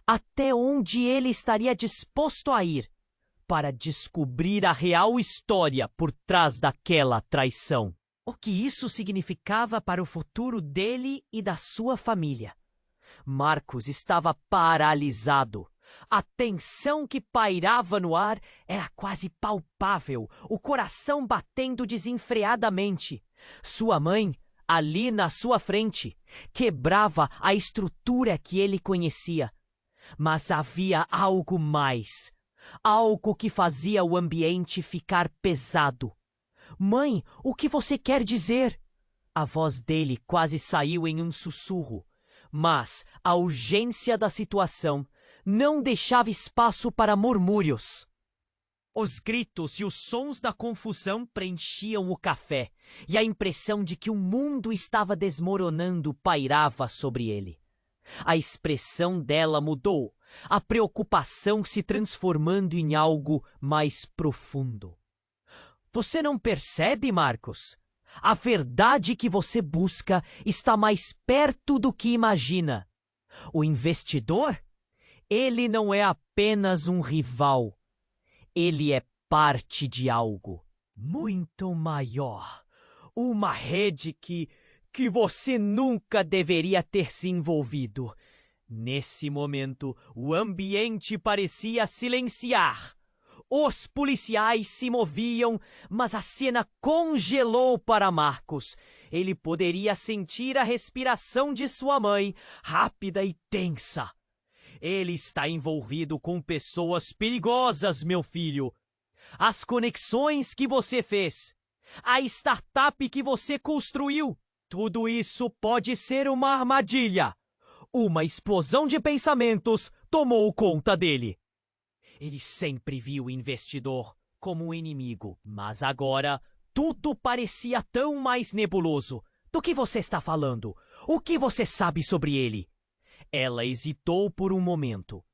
Até onde ele estaria disposto a ir para descobrir a real história por trás daquela traição? O que isso significava para o futuro dele e da sua família? Marcos estava paralisado, A tensão que pairava no ar era quase palpável, o coração batendo desenfreadamente. Sua mãe, ali na sua frente, quebrava a estrutura que ele conhecia. Mas havia algo mais, algo que fazia o ambiente ficar pesado. Mãe, o que você quer dizer? A voz dele quase saiu em um sussurro, mas a urgência da situação não deixava espaço para murmúrios. Os gritos e os sons da confusão preenchiam o café, e a impressão de que o mundo estava desmoronando pairava sobre ele. A expressão dela mudou, a preocupação se transformando em algo mais profundo. Você não percebe, Marcos? A verdade que você busca está mais perto do que imagina. O investidor? Ele não é apenas um rival. Ele é parte de algo muito maior. Uma rede que você nunca deveria ter se envolvido. Nesse momento, o ambiente parecia silenciar. Os policiais se moviam, mas a cena congelou para Marcos. Ele poderia sentir a respiração de sua mãe, rápida e tensa. Ele está envolvido com pessoas perigosas, meu filho. As conexões que você fez, a startup que você construiu, tudo isso pode ser uma armadilha. Uma explosão de pensamentos tomou conta dele. Ele sempre viu o investidor como um inimigo, mas agora tudo parecia tão mais nebuloso. Do que você está falando? O que você sabe sobre ele? Ela hesitou por um momento.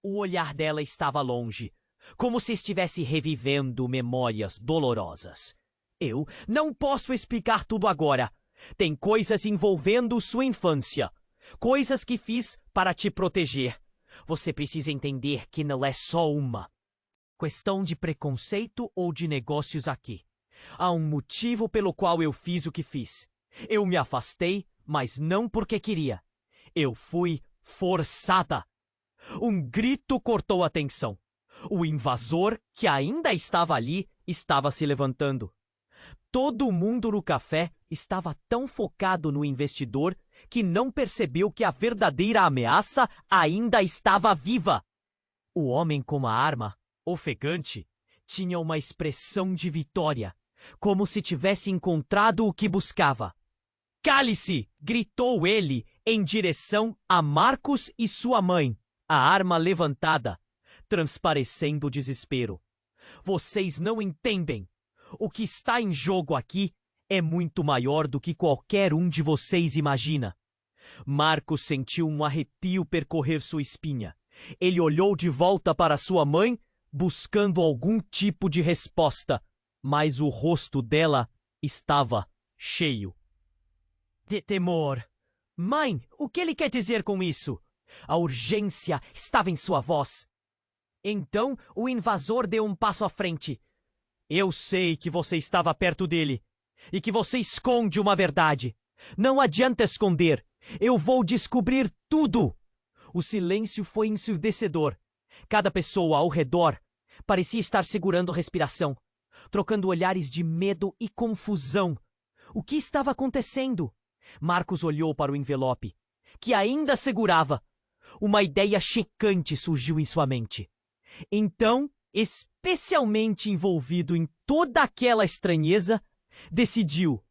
O olhar dela estava longe, como se estivesse revivendo memórias dolorosas. Eu não posso explicar tudo agora. Tem coisas envolvendo sua infância. Coisas que fiz para te proteger. Você precisa entender que não é só uma questão de preconceito ou de negócios aqui. Há um motivo pelo qual eu fiz o que fiz. Eu me afastei, mas não porque queria. Eu fui forçada. Um grito cortou a tensão. O invasor, que ainda estava ali, estava se levantando. Todo mundo no café estava tão focado no investidor que não percebeu que a verdadeira ameaça ainda estava viva. O homem com a arma, ofegante, tinha uma expressão de vitória, como se tivesse encontrado o que buscava. "Cale-se!" gritou ele em direção a Marcos e sua mãe, a arma levantada, transparecendo desespero. "Vocês não entendem. O que está em jogo aqui é muito maior do que qualquer um de vocês imagina." Marcos sentiu um arrepio percorrer sua espinha. Ele olhou de volta para sua mãe, buscando algum tipo de resposta, mas o rosto dela estava cheio de temor. "Mãe, o que ele quer dizer com isso?" A urgência estava em sua voz. Então o invasor deu um passo à frente. "Eu sei que você estava perto dele e que você esconde uma verdade. Não adianta esconder. Eu vou descobrir tudo." O silêncio foi ensurdecedor. Cada pessoa ao redor parecia estar segurando a respiração, trocando olhares de medo e confusão. O que estava acontecendo? Marcos olhou para o envelope, que ainda segurava. Uma ideia chocante surgiu em sua mente. Então, especialmente envolvido em toda aquela estranheza, decidiu: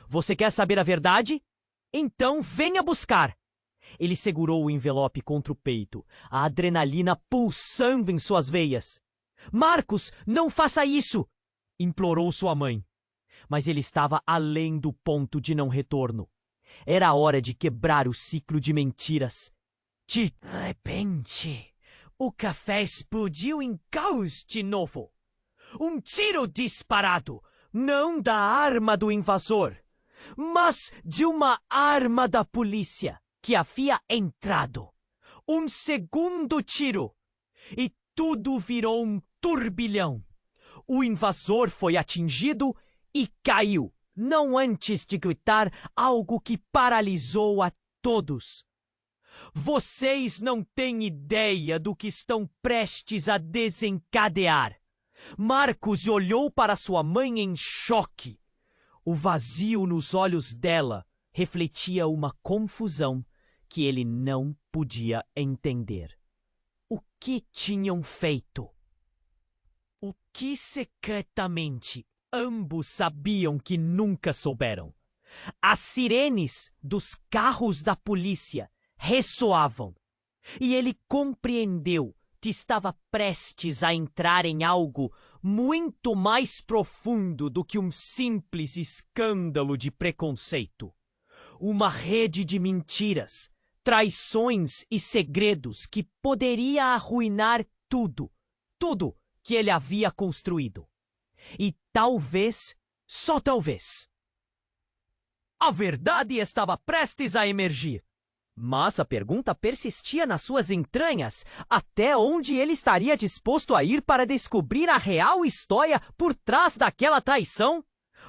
"Você quer saber a verdade? Então venha buscar." Ele segurou o envelope contra o peito, a adrenalina pulsando em suas veias. "Marcos, não faça isso!" implorou sua mãe. Mas ele estava além do ponto de não retorno. Era hora de quebrar o ciclo de mentiras. De repente, o café explodiu em caos de novo. Um tiro disparado, não da arma do invasor, mas de uma arma da polícia que havia entrado. Um segundo tiro, e tudo virou um turbilhão. O invasor foi atingido e caiu, não antes de gritar algo que paralisou a todos. Vocês não têm ideia do que estão prestes a desencadear. Marcos olhou para sua mãe em choque. O vazio nos olhos dela refletia uma confusão que ele não podia entender. O que tinham feito? O que secretamente ambos sabiam que nunca souberam? As sirenes dos carros da polícia ressoavam, e ele compreendeu que estava prestes a entrar em algo muito mais profundo do que um simples escândalo de preconceito. Uma rede de mentiras, traições e segredos que poderia arruinar tudo que ele havia construído. E talvez, só talvez, a verdade estava prestes a emergir. Mas a pergunta persistia nas suas entranhas. Até onde ele estaria disposto a ir para descobrir a real história por trás daquela traição?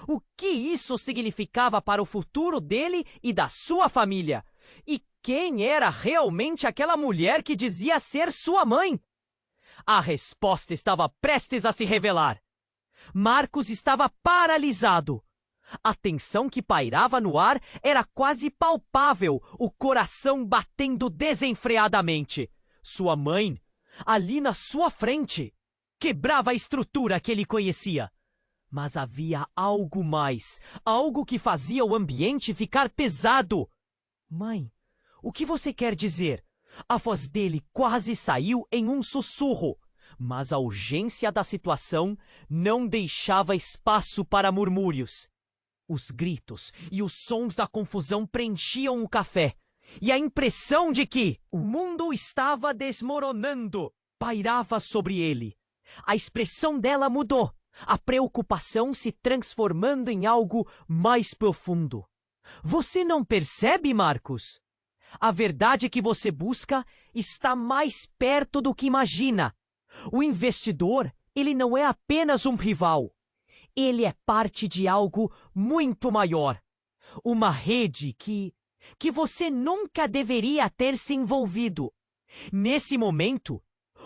O que isso significava para o futuro dele e da sua família? E quem era realmente aquela mulher que dizia ser sua mãe? A resposta estava prestes a se revelar. Marcos estava paralisado. A tensão que pairava no ar era quase palpável, o coração batendo desenfreadamente. Sua mãe, ali na sua frente, quebrava a estrutura que ele conhecia. Mas havia algo mais, algo que fazia o ambiente ficar pesado. Mãe, o que você quer dizer? A voz dele quase saiu em um sussurro, mas a urgência da situação não deixava espaço para murmúrios. Os gritos e os sons da confusão preenchiam o café, e a impressão de que o mundo estava desmoronando pairava sobre ele. A expressão dela mudou, a preocupação se transformando em algo mais profundo. Você não percebe, Marcos? A verdade que você busca está mais perto do que imagina. O investidor, ele não é apenas um rival. Ele é parte de algo muito maior. Uma rede que você nunca deveria ter se envolvido. Nesse momento,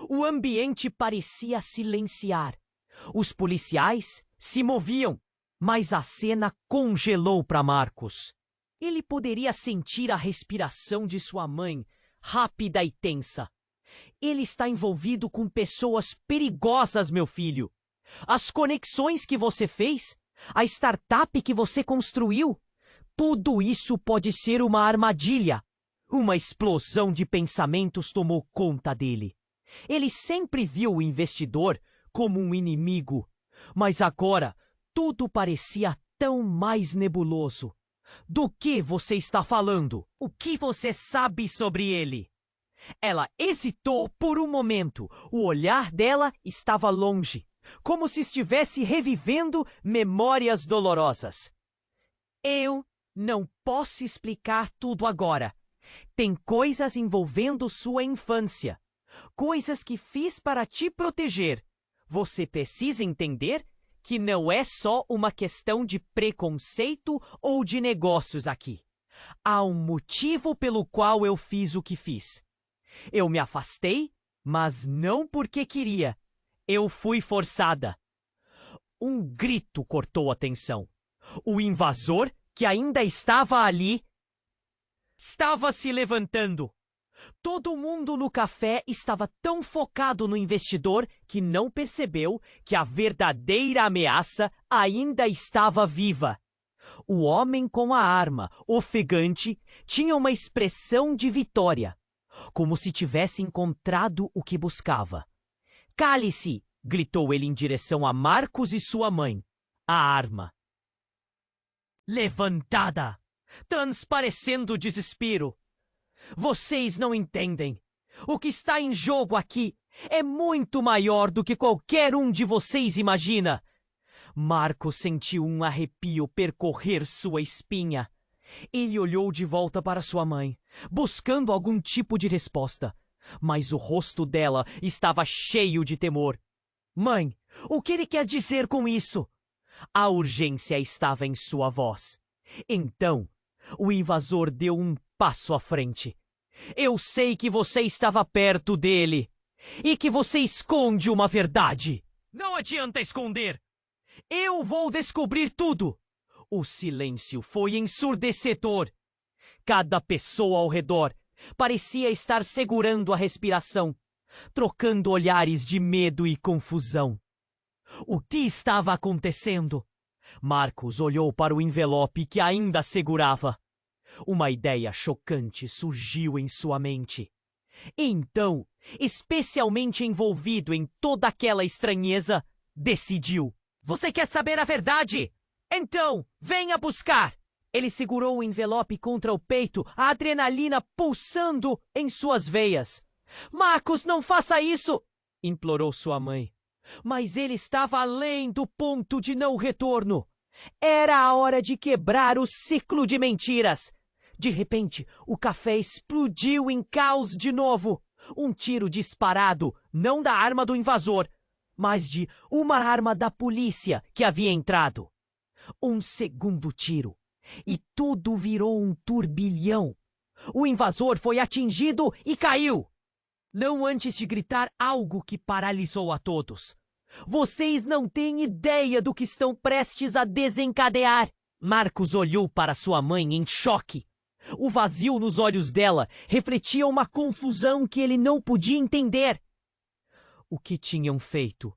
o ambiente parecia silenciar. Os policiais se moviam, mas a cena congelou para Marcos. Ele poderia sentir a respiração de sua mãe, rápida e tensa. Ele está envolvido com pessoas perigosas, meu filho. As conexões que você fez, a startup que você construiu, tudo isso pode ser uma armadilha. Uma explosão de pensamentos tomou conta dele. Ele sempre viu o investidor como um inimigo, mas agora tudo parecia tão mais nebuloso. Do que você está falando? O que você sabe sobre ele? Ela hesitou por um momento. O olhar dela estava longe, como se estivesse revivendo memórias dolorosas. Eu não posso explicar tudo agora. Tem coisas envolvendo sua infância. Coisas que fiz para te proteger. Você precisa entender que não é só uma questão de preconceito ou de negócios aqui. Há um motivo pelo qual eu fiz o que fiz. Eu me afastei, mas não porque queria. Eu fui forçada. Um grito cortou a tensão. O invasor, que ainda estava ali, estava se levantando. Todo mundo no café estava tão focado no investidor que não percebeu que a verdadeira ameaça ainda estava viva. O homem com a arma, ofegante, tinha uma expressão de vitória, como se tivesse encontrado o que buscava. "Cale-se!" gritou ele em direção a Marcos e sua mãe. A arma levantada, transparecendo desespero. Vocês não entendem. O que está em jogo aqui é muito maior do que qualquer um de vocês imagina. Marcos sentiu um arrepio percorrer sua espinha. Ele olhou de volta para sua mãe, buscando algum tipo de resposta. Mas o rosto dela estava cheio de temor. "Mãe, o que ele quer dizer com isso?" A urgência estava em sua voz. Então, o invasor deu um passo à frente. Eu sei que você estava perto dele e que você esconde uma verdade. Não adianta esconder. Eu vou descobrir tudo. O silêncio foi ensurdecedor. Cada pessoa ao redor parecia estar segurando a respiração, trocando olhares de medo e confusão. O que estava acontecendo? Marcos olhou para o envelope que ainda segurava. Uma ideia chocante surgiu em sua mente. E então, especialmente envolvido em toda aquela estranheza, decidiu: Você quer saber a verdade? Então, venha buscar! Ele segurou o envelope contra o peito, a adrenalina pulsando em suas veias. Marcos, não faça isso! Implorou sua mãe. Mas ele estava além do ponto de não retorno. Era a hora de quebrar o ciclo de mentiras. De repente, o café explodiu em caos de novo. Um tiro disparado, não da arma do invasor, mas de uma arma da polícia que havia entrado. Um segundo tiro, e tudo virou um turbilhão. O invasor foi atingido e caiu. Não antes de gritar algo que paralisou a todos. Vocês não têm ideia do que estão prestes a desencadear. Marcos olhou para sua mãe em choque. O vazio nos olhos dela refletia uma confusão que ele não podia entender. O que tinham feito?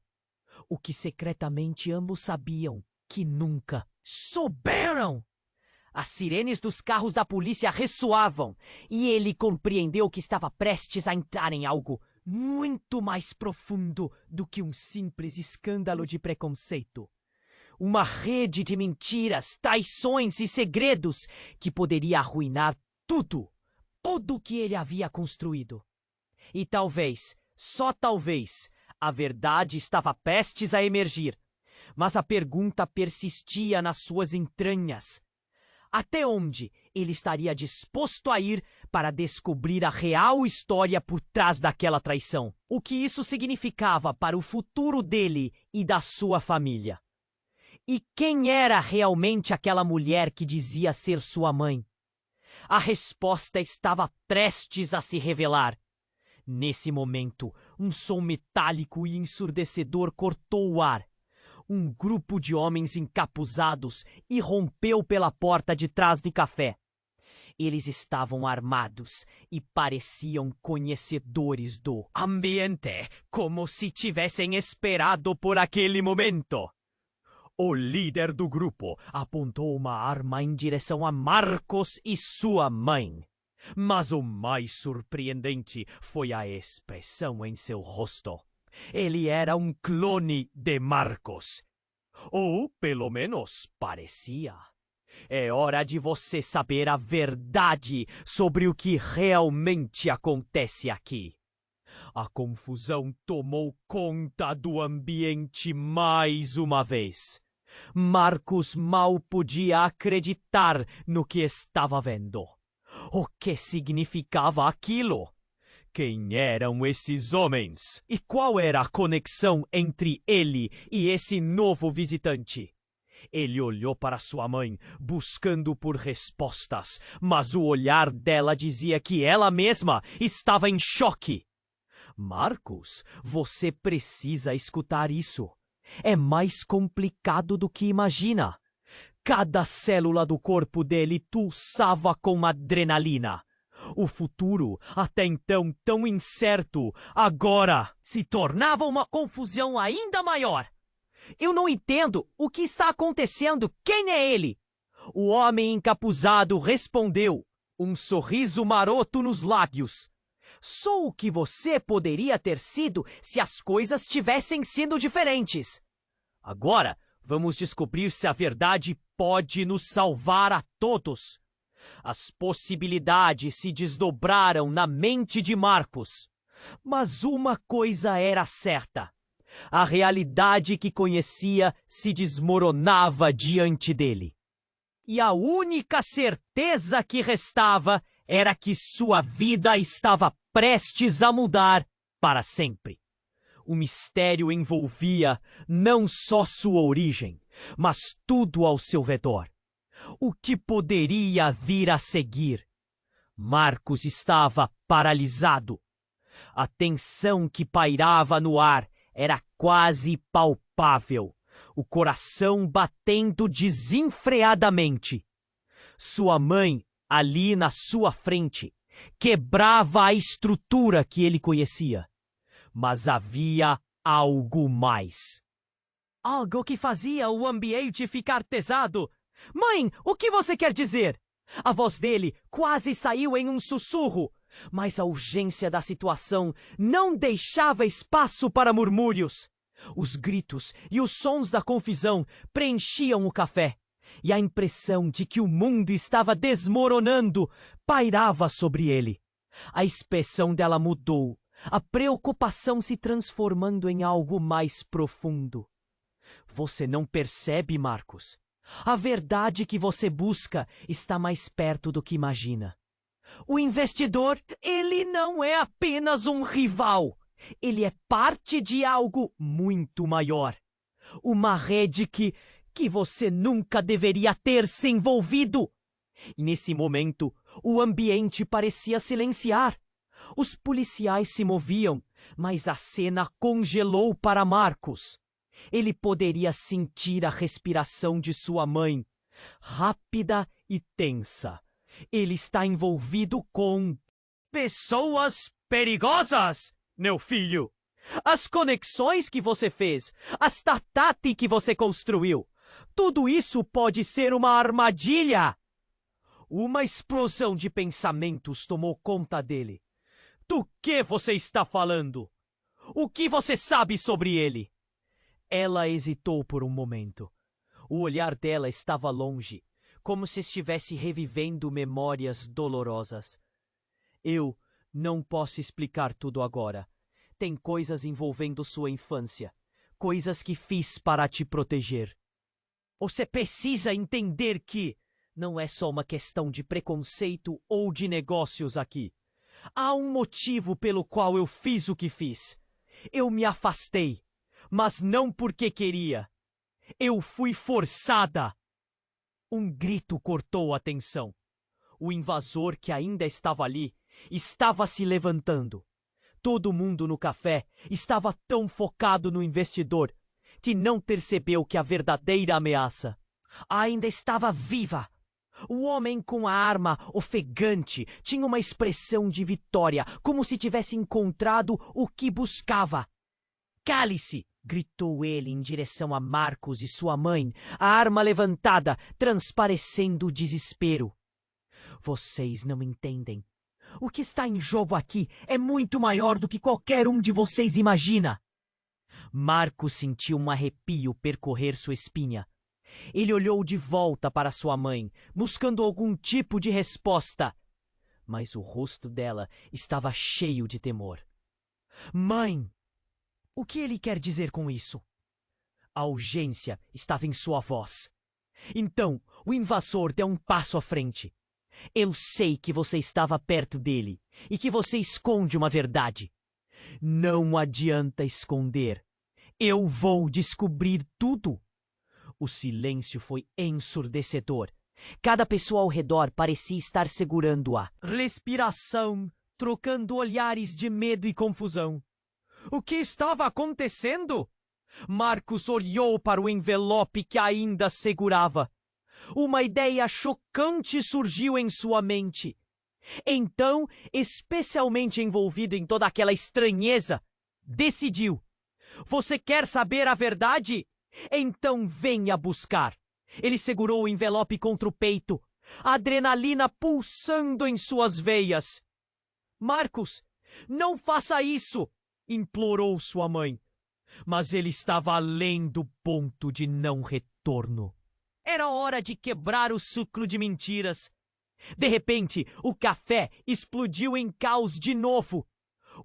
O que secretamente ambos sabiam que nunca souberam? As sirenes dos carros da polícia ressoavam e ele compreendeu que estava prestes a entrar em algo muito mais profundo do que um simples escândalo de preconceito. Uma rede de mentiras, traições e segredos que poderia arruinar tudo o que ele havia construído. E talvez, só talvez, a verdade estava prestes a emergir. Mas a pergunta persistia nas suas entranhas. Até onde ele estaria disposto a ir para descobrir a real história por trás daquela traição? O que isso significava para o futuro dele e da sua família? E quem era realmente aquela mulher que dizia ser sua mãe? A resposta estava prestes a se revelar. Nesse momento, um som metálico e ensurdecedor cortou o ar. Um grupo de homens encapuzados irrompeu pela porta de trás do café. Eles estavam armados e pareciam conhecedores do ambiente, como se tivessem esperado por aquele momento. O líder do grupo apontou uma arma em direção a Marcos e sua mãe. Mas o mais surpreendente foi a expressão em seu rosto. Ele era um clone de Marcos. Ou, pelo menos, parecia. É hora de você saber a verdade sobre o que realmente acontece aqui. A confusão tomou conta do ambiente mais uma vez. Marcos mal podia acreditar no que estava vendo. O que significava aquilo? Quem eram esses homens? E qual era a conexão entre ele e esse novo visitante? Ele olhou para sua mãe, buscando por respostas, mas o olhar dela dizia que ela mesma estava em choque. Marcos, você precisa escutar isso. É mais complicado do que imagina. Cada célula do corpo dele pulsava com adrenalina. O futuro, até então tão incerto, agora se tornava uma confusão ainda maior. Eu não entendo o que está acontecendo. Quem é ele? O homem encapuzado respondeu, um sorriso maroto nos lábios. Sou o que você poderia ter sido se as coisas tivessem sido diferentes. Agora, vamos descobrir se a verdade pode nos salvar a todos. As possibilidades se desdobraram na mente de Marcos. Mas uma coisa era certa. A realidade que conhecia se desmoronava diante dele. E a única certeza que restava era que sua vida estava prestes a mudar para sempre. O mistério envolvia não só sua origem, mas tudo ao seu redor. O que poderia vir a seguir? Marcos estava paralisado. A tensão que pairava no ar era quase palpável, o coração batendo desenfreadamente. Sua mãe, ali na sua frente, quebrava a estrutura que ele conhecia. Mas havia algo mais. Algo que fazia o ambiente ficar pesado. Mãe, o que você quer dizer? A voz dele quase saiu em um sussurro, mas a urgência da situação não deixava espaço para murmúrios. Os gritos e os sons da confusão preenchiam o café, e a impressão de que o mundo estava desmoronando pairava sobre ele. A expressão dela mudou, a preocupação se transformando em algo mais profundo. Você não percebe, Marcos? A verdade que você busca está mais perto do que imagina. O investidor, ele não é apenas um rival. Ele é parte de algo muito maior. Uma rede que você nunca deveria ter se envolvido. E nesse momento, o ambiente parecia silenciar. Os policiais se moviam, mas a cena congelou para Marcos. Ele poderia sentir a respiração de sua mãe, rápida e tensa. Ele está envolvido com pessoas perigosas, meu filho. As conexões que você fez, a startup que você construiu, tudo isso pode ser uma armadilha. Uma explosão de pensamentos tomou conta dele. Do que você está falando? O que você sabe sobre ele? Ela hesitou por um momento. O olhar dela estava longe, como se estivesse revivendo memórias dolorosas. Eu não posso explicar tudo agora. Tem coisas envolvendo sua infância, coisas que fiz para te proteger. Você precisa entender que não é só uma questão de preconceito ou de negócios aqui. Há um motivo pelo qual eu fiz o que fiz. Eu me afastei, mas não porque queria. Eu fui forçada. Um grito cortou a tensão. O invasor que ainda estava ali estava se levantando. Todo mundo no café estava tão focado no investidor que não percebeu que a verdadeira ameaça ainda estava viva. O homem com a arma ofegante tinha uma expressão de vitória, como se tivesse encontrado o que buscava. Cale-se! Gritou ele em direção a Marcos e sua mãe, a arma levantada, transparecendo o desespero. Vocês não entendem. O que está em jogo aqui é muito maior do que qualquer um de vocês imagina. Marcos sentiu um arrepio percorrer sua espinha. Ele olhou de volta para sua mãe, buscando algum tipo de resposta. Mas o rosto dela estava cheio de temor. Mãe! O que ele quer dizer com isso? A urgência estava em sua voz. Então, o invasor deu um passo à frente. Eu sei que você estava perto dele e que você esconde uma verdade. Não adianta esconder. Eu vou descobrir tudo. O silêncio foi ensurdecedor. Cada pessoa ao redor parecia estar segurando a respiração, trocando olhares de medo e confusão. O que estava acontecendo? Marcos olhou para o envelope que ainda segurava. Uma ideia chocante surgiu em sua mente. Então, especialmente envolvido em toda aquela estranheza, decidiu: você quer saber a verdade? Então venha buscar. Ele segurou o envelope contra o peito, a adrenalina pulsando em suas veias. Marcos, não faça isso! Implorou sua mãe. Mas ele estava além do ponto de não retorno. Era hora de quebrar o ciclo de mentiras. De repente, o café explodiu em caos de novo.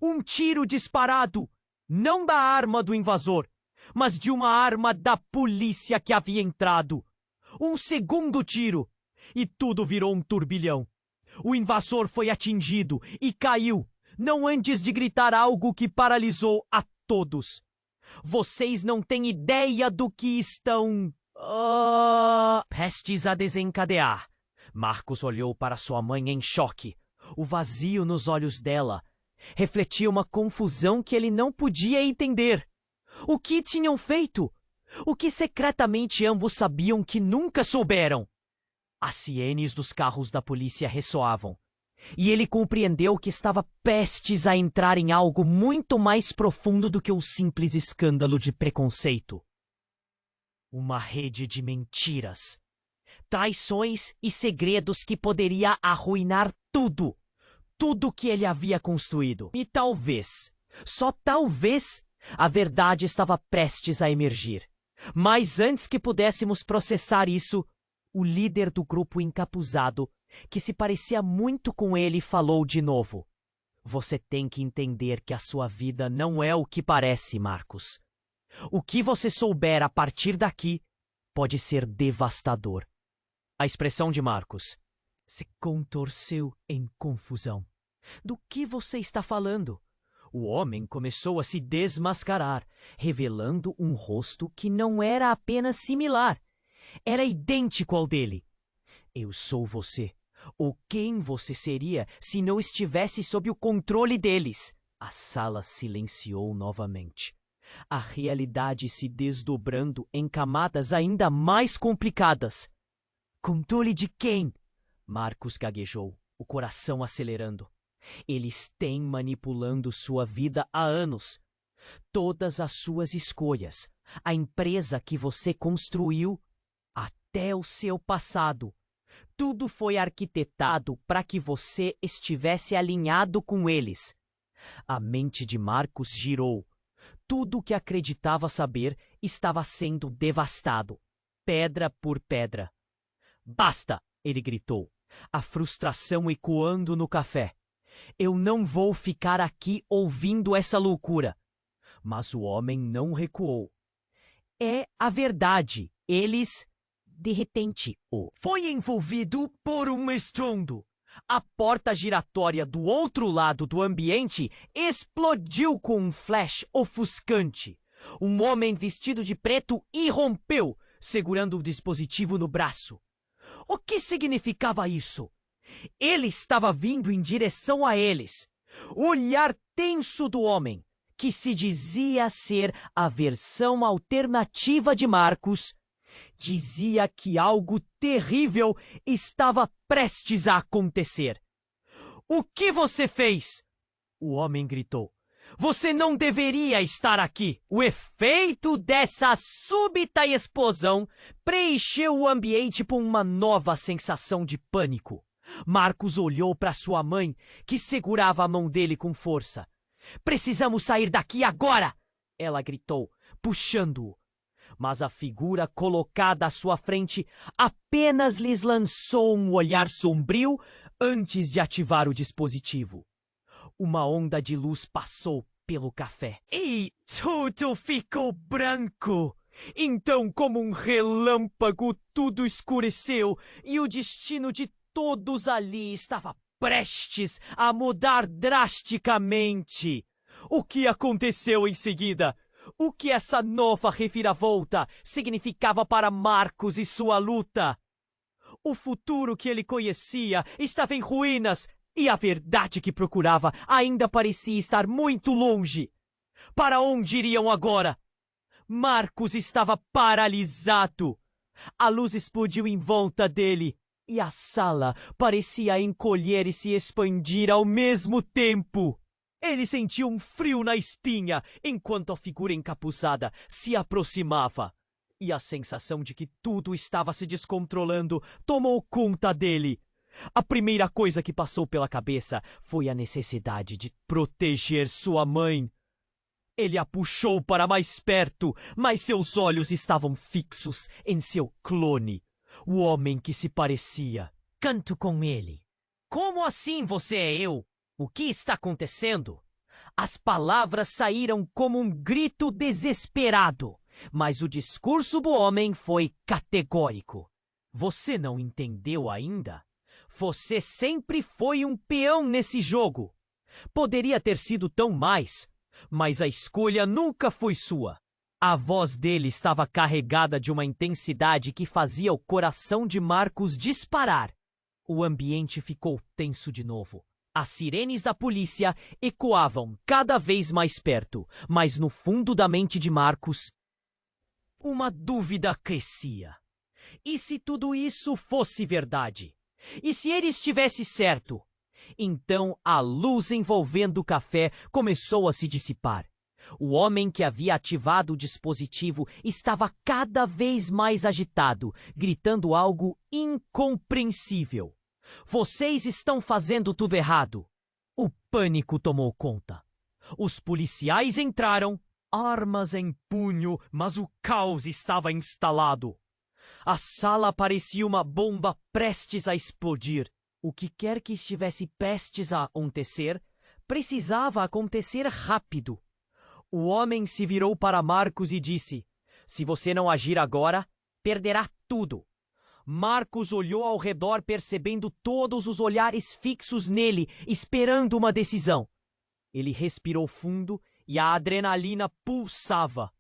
Um tiro disparado, não da arma do invasor, mas de uma arma da polícia que havia entrado. Um segundo tiro, e tudo virou um turbilhão. O invasor foi atingido e caiu, não antes de gritar algo que paralisou a todos. Vocês não têm ideia do que estão prestes a desencadear. Marcos olhou para sua mãe em choque. O vazio nos olhos dela refletia uma confusão que ele não podia entender. O que tinham feito? O que secretamente ambos sabiam que nunca souberam? As sirenes dos carros da polícia ressoavam, e ele compreendeu que estava prestes a entrar em algo muito mais profundo do que um simples escândalo de preconceito. Uma rede de mentiras, traições e segredos que poderia arruinar tudo, tudo que ele havia construído. E talvez, só talvez, a verdade estava prestes a emergir. Mas antes que pudéssemos processar isso, o líder do grupo encapuzado, que se parecia muito com ele, falou de novo. Você tem que entender que a sua vida não é o que parece, Marcos. O que você souber a partir daqui pode ser devastador. A expressão de Marcos se contorceu em confusão. Do que você está falando? O homem começou a se desmascarar, revelando um rosto que não era apenas similar. Era idêntico ao dele. Eu sou você. Ou quem você seria se não estivesse sob o controle deles? A sala silenciou novamente. A realidade se desdobrando em camadas ainda mais complicadas. Controle de quem? Marcos gaguejou, o coração acelerando. Eles têm manipulando sua vida há anos. Todas as suas escolhas, a empresa que você construiu, até o seu passado. Tudo foi arquitetado para que você estivesse alinhado com eles. A mente de Marcos girou. Tudo o que acreditava saber estava sendo devastado, pedra por pedra. Basta! Ele gritou, a frustração ecoando no café. Eu não vou ficar aqui ouvindo essa loucura. Mas o homem não recuou. É a verdade. Eles, de repente, foi envolvido por um estrondo. A porta giratória do outro lado do ambiente explodiu com um flash ofuscante. Um homem vestido de preto irrompeu, segurando o dispositivo no braço. O que significava isso? Ele estava vindo em direção a eles. O olhar tenso do homem, que se dizia ser a versão alternativa de Marcos, dizia que algo terrível estava prestes a acontecer. O que você fez? O homem gritou. Você não deveria estar aqui. O efeito dessa súbita explosão preencheu o ambiente com uma nova sensação de pânico. Marcos olhou para sua mãe, que segurava a mão dele com força. Precisamos sair daqui agora! Ela gritou, puxando-o. Mas a figura colocada à sua frente apenas lhes lançou um olhar sombrio antes de ativar o dispositivo. Uma onda de luz passou pelo café. E tudo ficou branco. Então, como um relâmpago, tudo escureceu e o destino de todos ali estava prestes a mudar drasticamente. O que aconteceu em seguida? O que essa nova reviravolta significava para Marcos e sua luta? O futuro que ele conhecia estava em ruínas e a verdade que procurava ainda parecia estar muito longe. Para onde iriam agora? Marcos estava paralisado. A luz explodiu em volta dele e a sala parecia encolher e se expandir ao mesmo tempo. Ele sentiu um frio na espinha enquanto a figura encapuzada se aproximava. E a sensação de que tudo estava se descontrolando tomou conta dele. A primeira coisa que passou pela cabeça foi a necessidade de proteger sua mãe. Ele a puxou para mais perto, mas seus olhos estavam fixos em seu clone, o homem que se parecia. Canto com ele. Como assim você é eu? O que está acontecendo? As palavras saíram como um grito desesperado, mas o discurso do homem foi categórico. Você não entendeu ainda? Você sempre foi um peão nesse jogo. Poderia ter sido tão mais, mas a escolha nunca foi sua. A voz dele estava carregada de uma intensidade que fazia o coração de Marcos disparar. O ambiente ficou tenso de novo. As sirenes da polícia ecoavam cada vez mais perto, mas no fundo da mente de Marcos, uma dúvida crescia. E se tudo isso fosse verdade? E se ele estivesse certo? Então a luz envolvendo o café começou a se dissipar. O homem que havia ativado o dispositivo estava cada vez mais agitado, gritando algo incompreensível. Vocês estão fazendo tudo errado. O pânico tomou conta. Os policiais entraram, armas em punho, mas o caos estava instalado. A sala parecia uma bomba prestes a explodir. O que quer que estivesse prestes a acontecer, precisava acontecer rápido. O homem se virou para Marcos e disse: "Se você não agir agora, perderá tudo." Marcos olhou ao redor, percebendo todos os olhares fixos nele, esperando uma decisão. Ele respirou fundo e a adrenalina pulsava.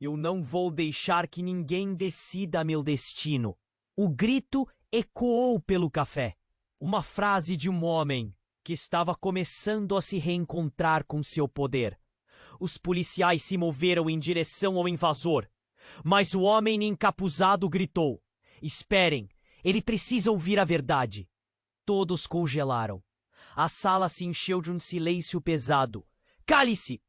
"Eu não vou deixar que ninguém decida meu destino." O grito ecoou pelo café. Uma frase de um homem que estava começando a se reencontrar com seu poder. Os policiais se moveram em direção ao invasor, mas o homem encapuzado gritou: "Esperem, ele precisa ouvir a verdade." Todos congelaram. A sala se encheu de um silêncio pesado. "Cale-se!"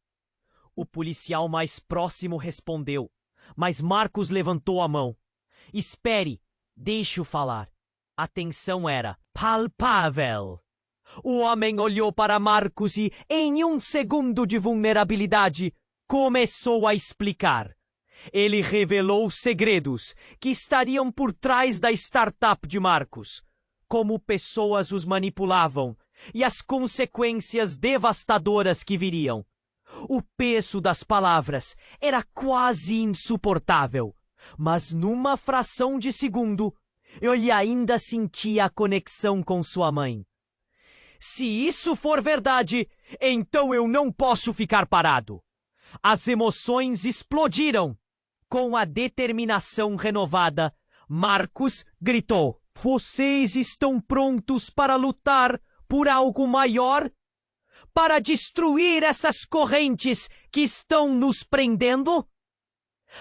O policial mais próximo respondeu, mas Marcos levantou a mão. "Espere, deixe-o falar." A tensão era palpável. O homem olhou para Marcos e, em um segundo de vulnerabilidade, começou a explicar. Ele revelou segredos que estariam por trás da startup de Marcos, como pessoas os manipulavam e as consequências devastadoras que viriam. O peso das palavras era quase insuportável, mas numa fração de segundo, ele ainda sentia a conexão com sua mãe. "Se isso for verdade, então eu não posso ficar parado." As emoções explodiram. Com a determinação renovada, Marcos gritou: "Vocês estão prontos para lutar por algo maior? Para destruir essas correntes que estão nos prendendo?"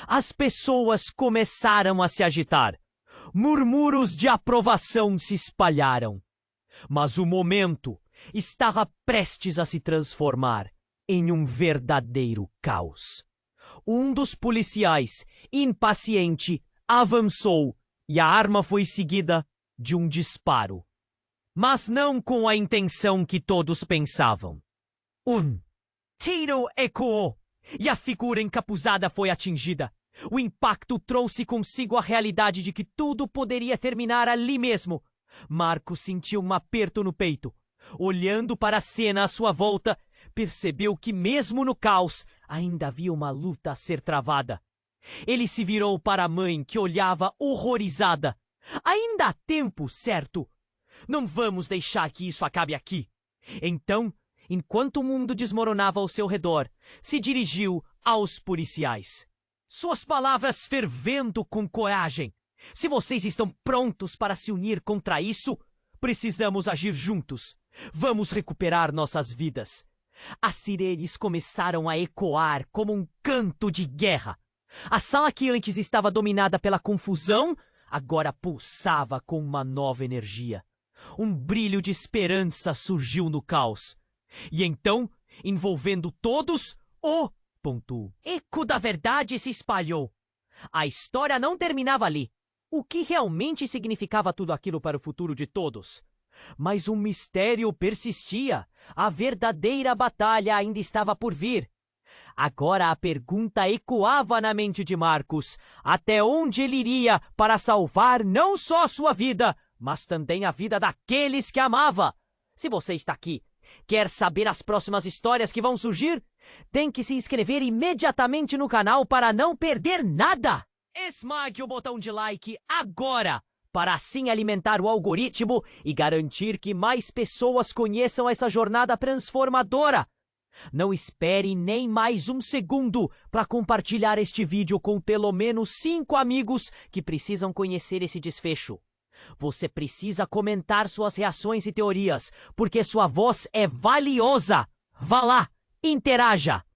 As pessoas começaram a se agitar. Murmúrios de aprovação se espalharam. Mas o momento estava prestes a se transformar em um verdadeiro caos. Um dos policiais, impaciente, avançou e a arma foi seguida de um disparo. Mas não com a intenção que todos pensavam. Um tiro ecoou e a figura encapuzada foi atingida. O impacto trouxe consigo a realidade de que tudo poderia terminar ali mesmo. Marcos sentiu um aperto no peito. Olhando para a cena à sua volta, percebeu que mesmo no caos, ainda havia uma luta a ser travada. Ele se virou para a mãe, que olhava horrorizada. "Ainda há tempo, certo? Não vamos deixar que isso acabe aqui." Então, enquanto o mundo desmoronava ao seu redor, se dirigiu aos policiais. Suas palavras fervendo com coragem. "Se vocês estão prontos para se unir contra isso, precisamos agir juntos. Vamos recuperar nossas vidas." As sirenes começaram a ecoar como um canto de guerra. A sala que antes estava dominada pela confusão, agora pulsava com uma nova energia. Um brilho de esperança surgiu no caos. E então, envolvendo todos, o eco da verdade se espalhou. A história não terminava ali. O que realmente significava tudo aquilo para o futuro de todos? Mas um mistério persistia. A verdadeira batalha ainda estava por vir. Agora a pergunta ecoava na mente de Marcos: até onde ele iria para salvar não só a sua vida, mas também a vida daqueles que amava? Se você está aqui, quer saber as próximas histórias que vão surgir? Tem que se inscrever imediatamente no canal para não perder nada! Esmague o botão de like agora, para assim alimentar o algoritmo e garantir que mais pessoas conheçam essa jornada transformadora. Não espere nem mais um segundo para compartilhar este vídeo com pelo menos 5 amigos que precisam conhecer esse desfecho. Você precisa comentar suas reações e teorias, porque sua voz é valiosa. Vá lá, interaja!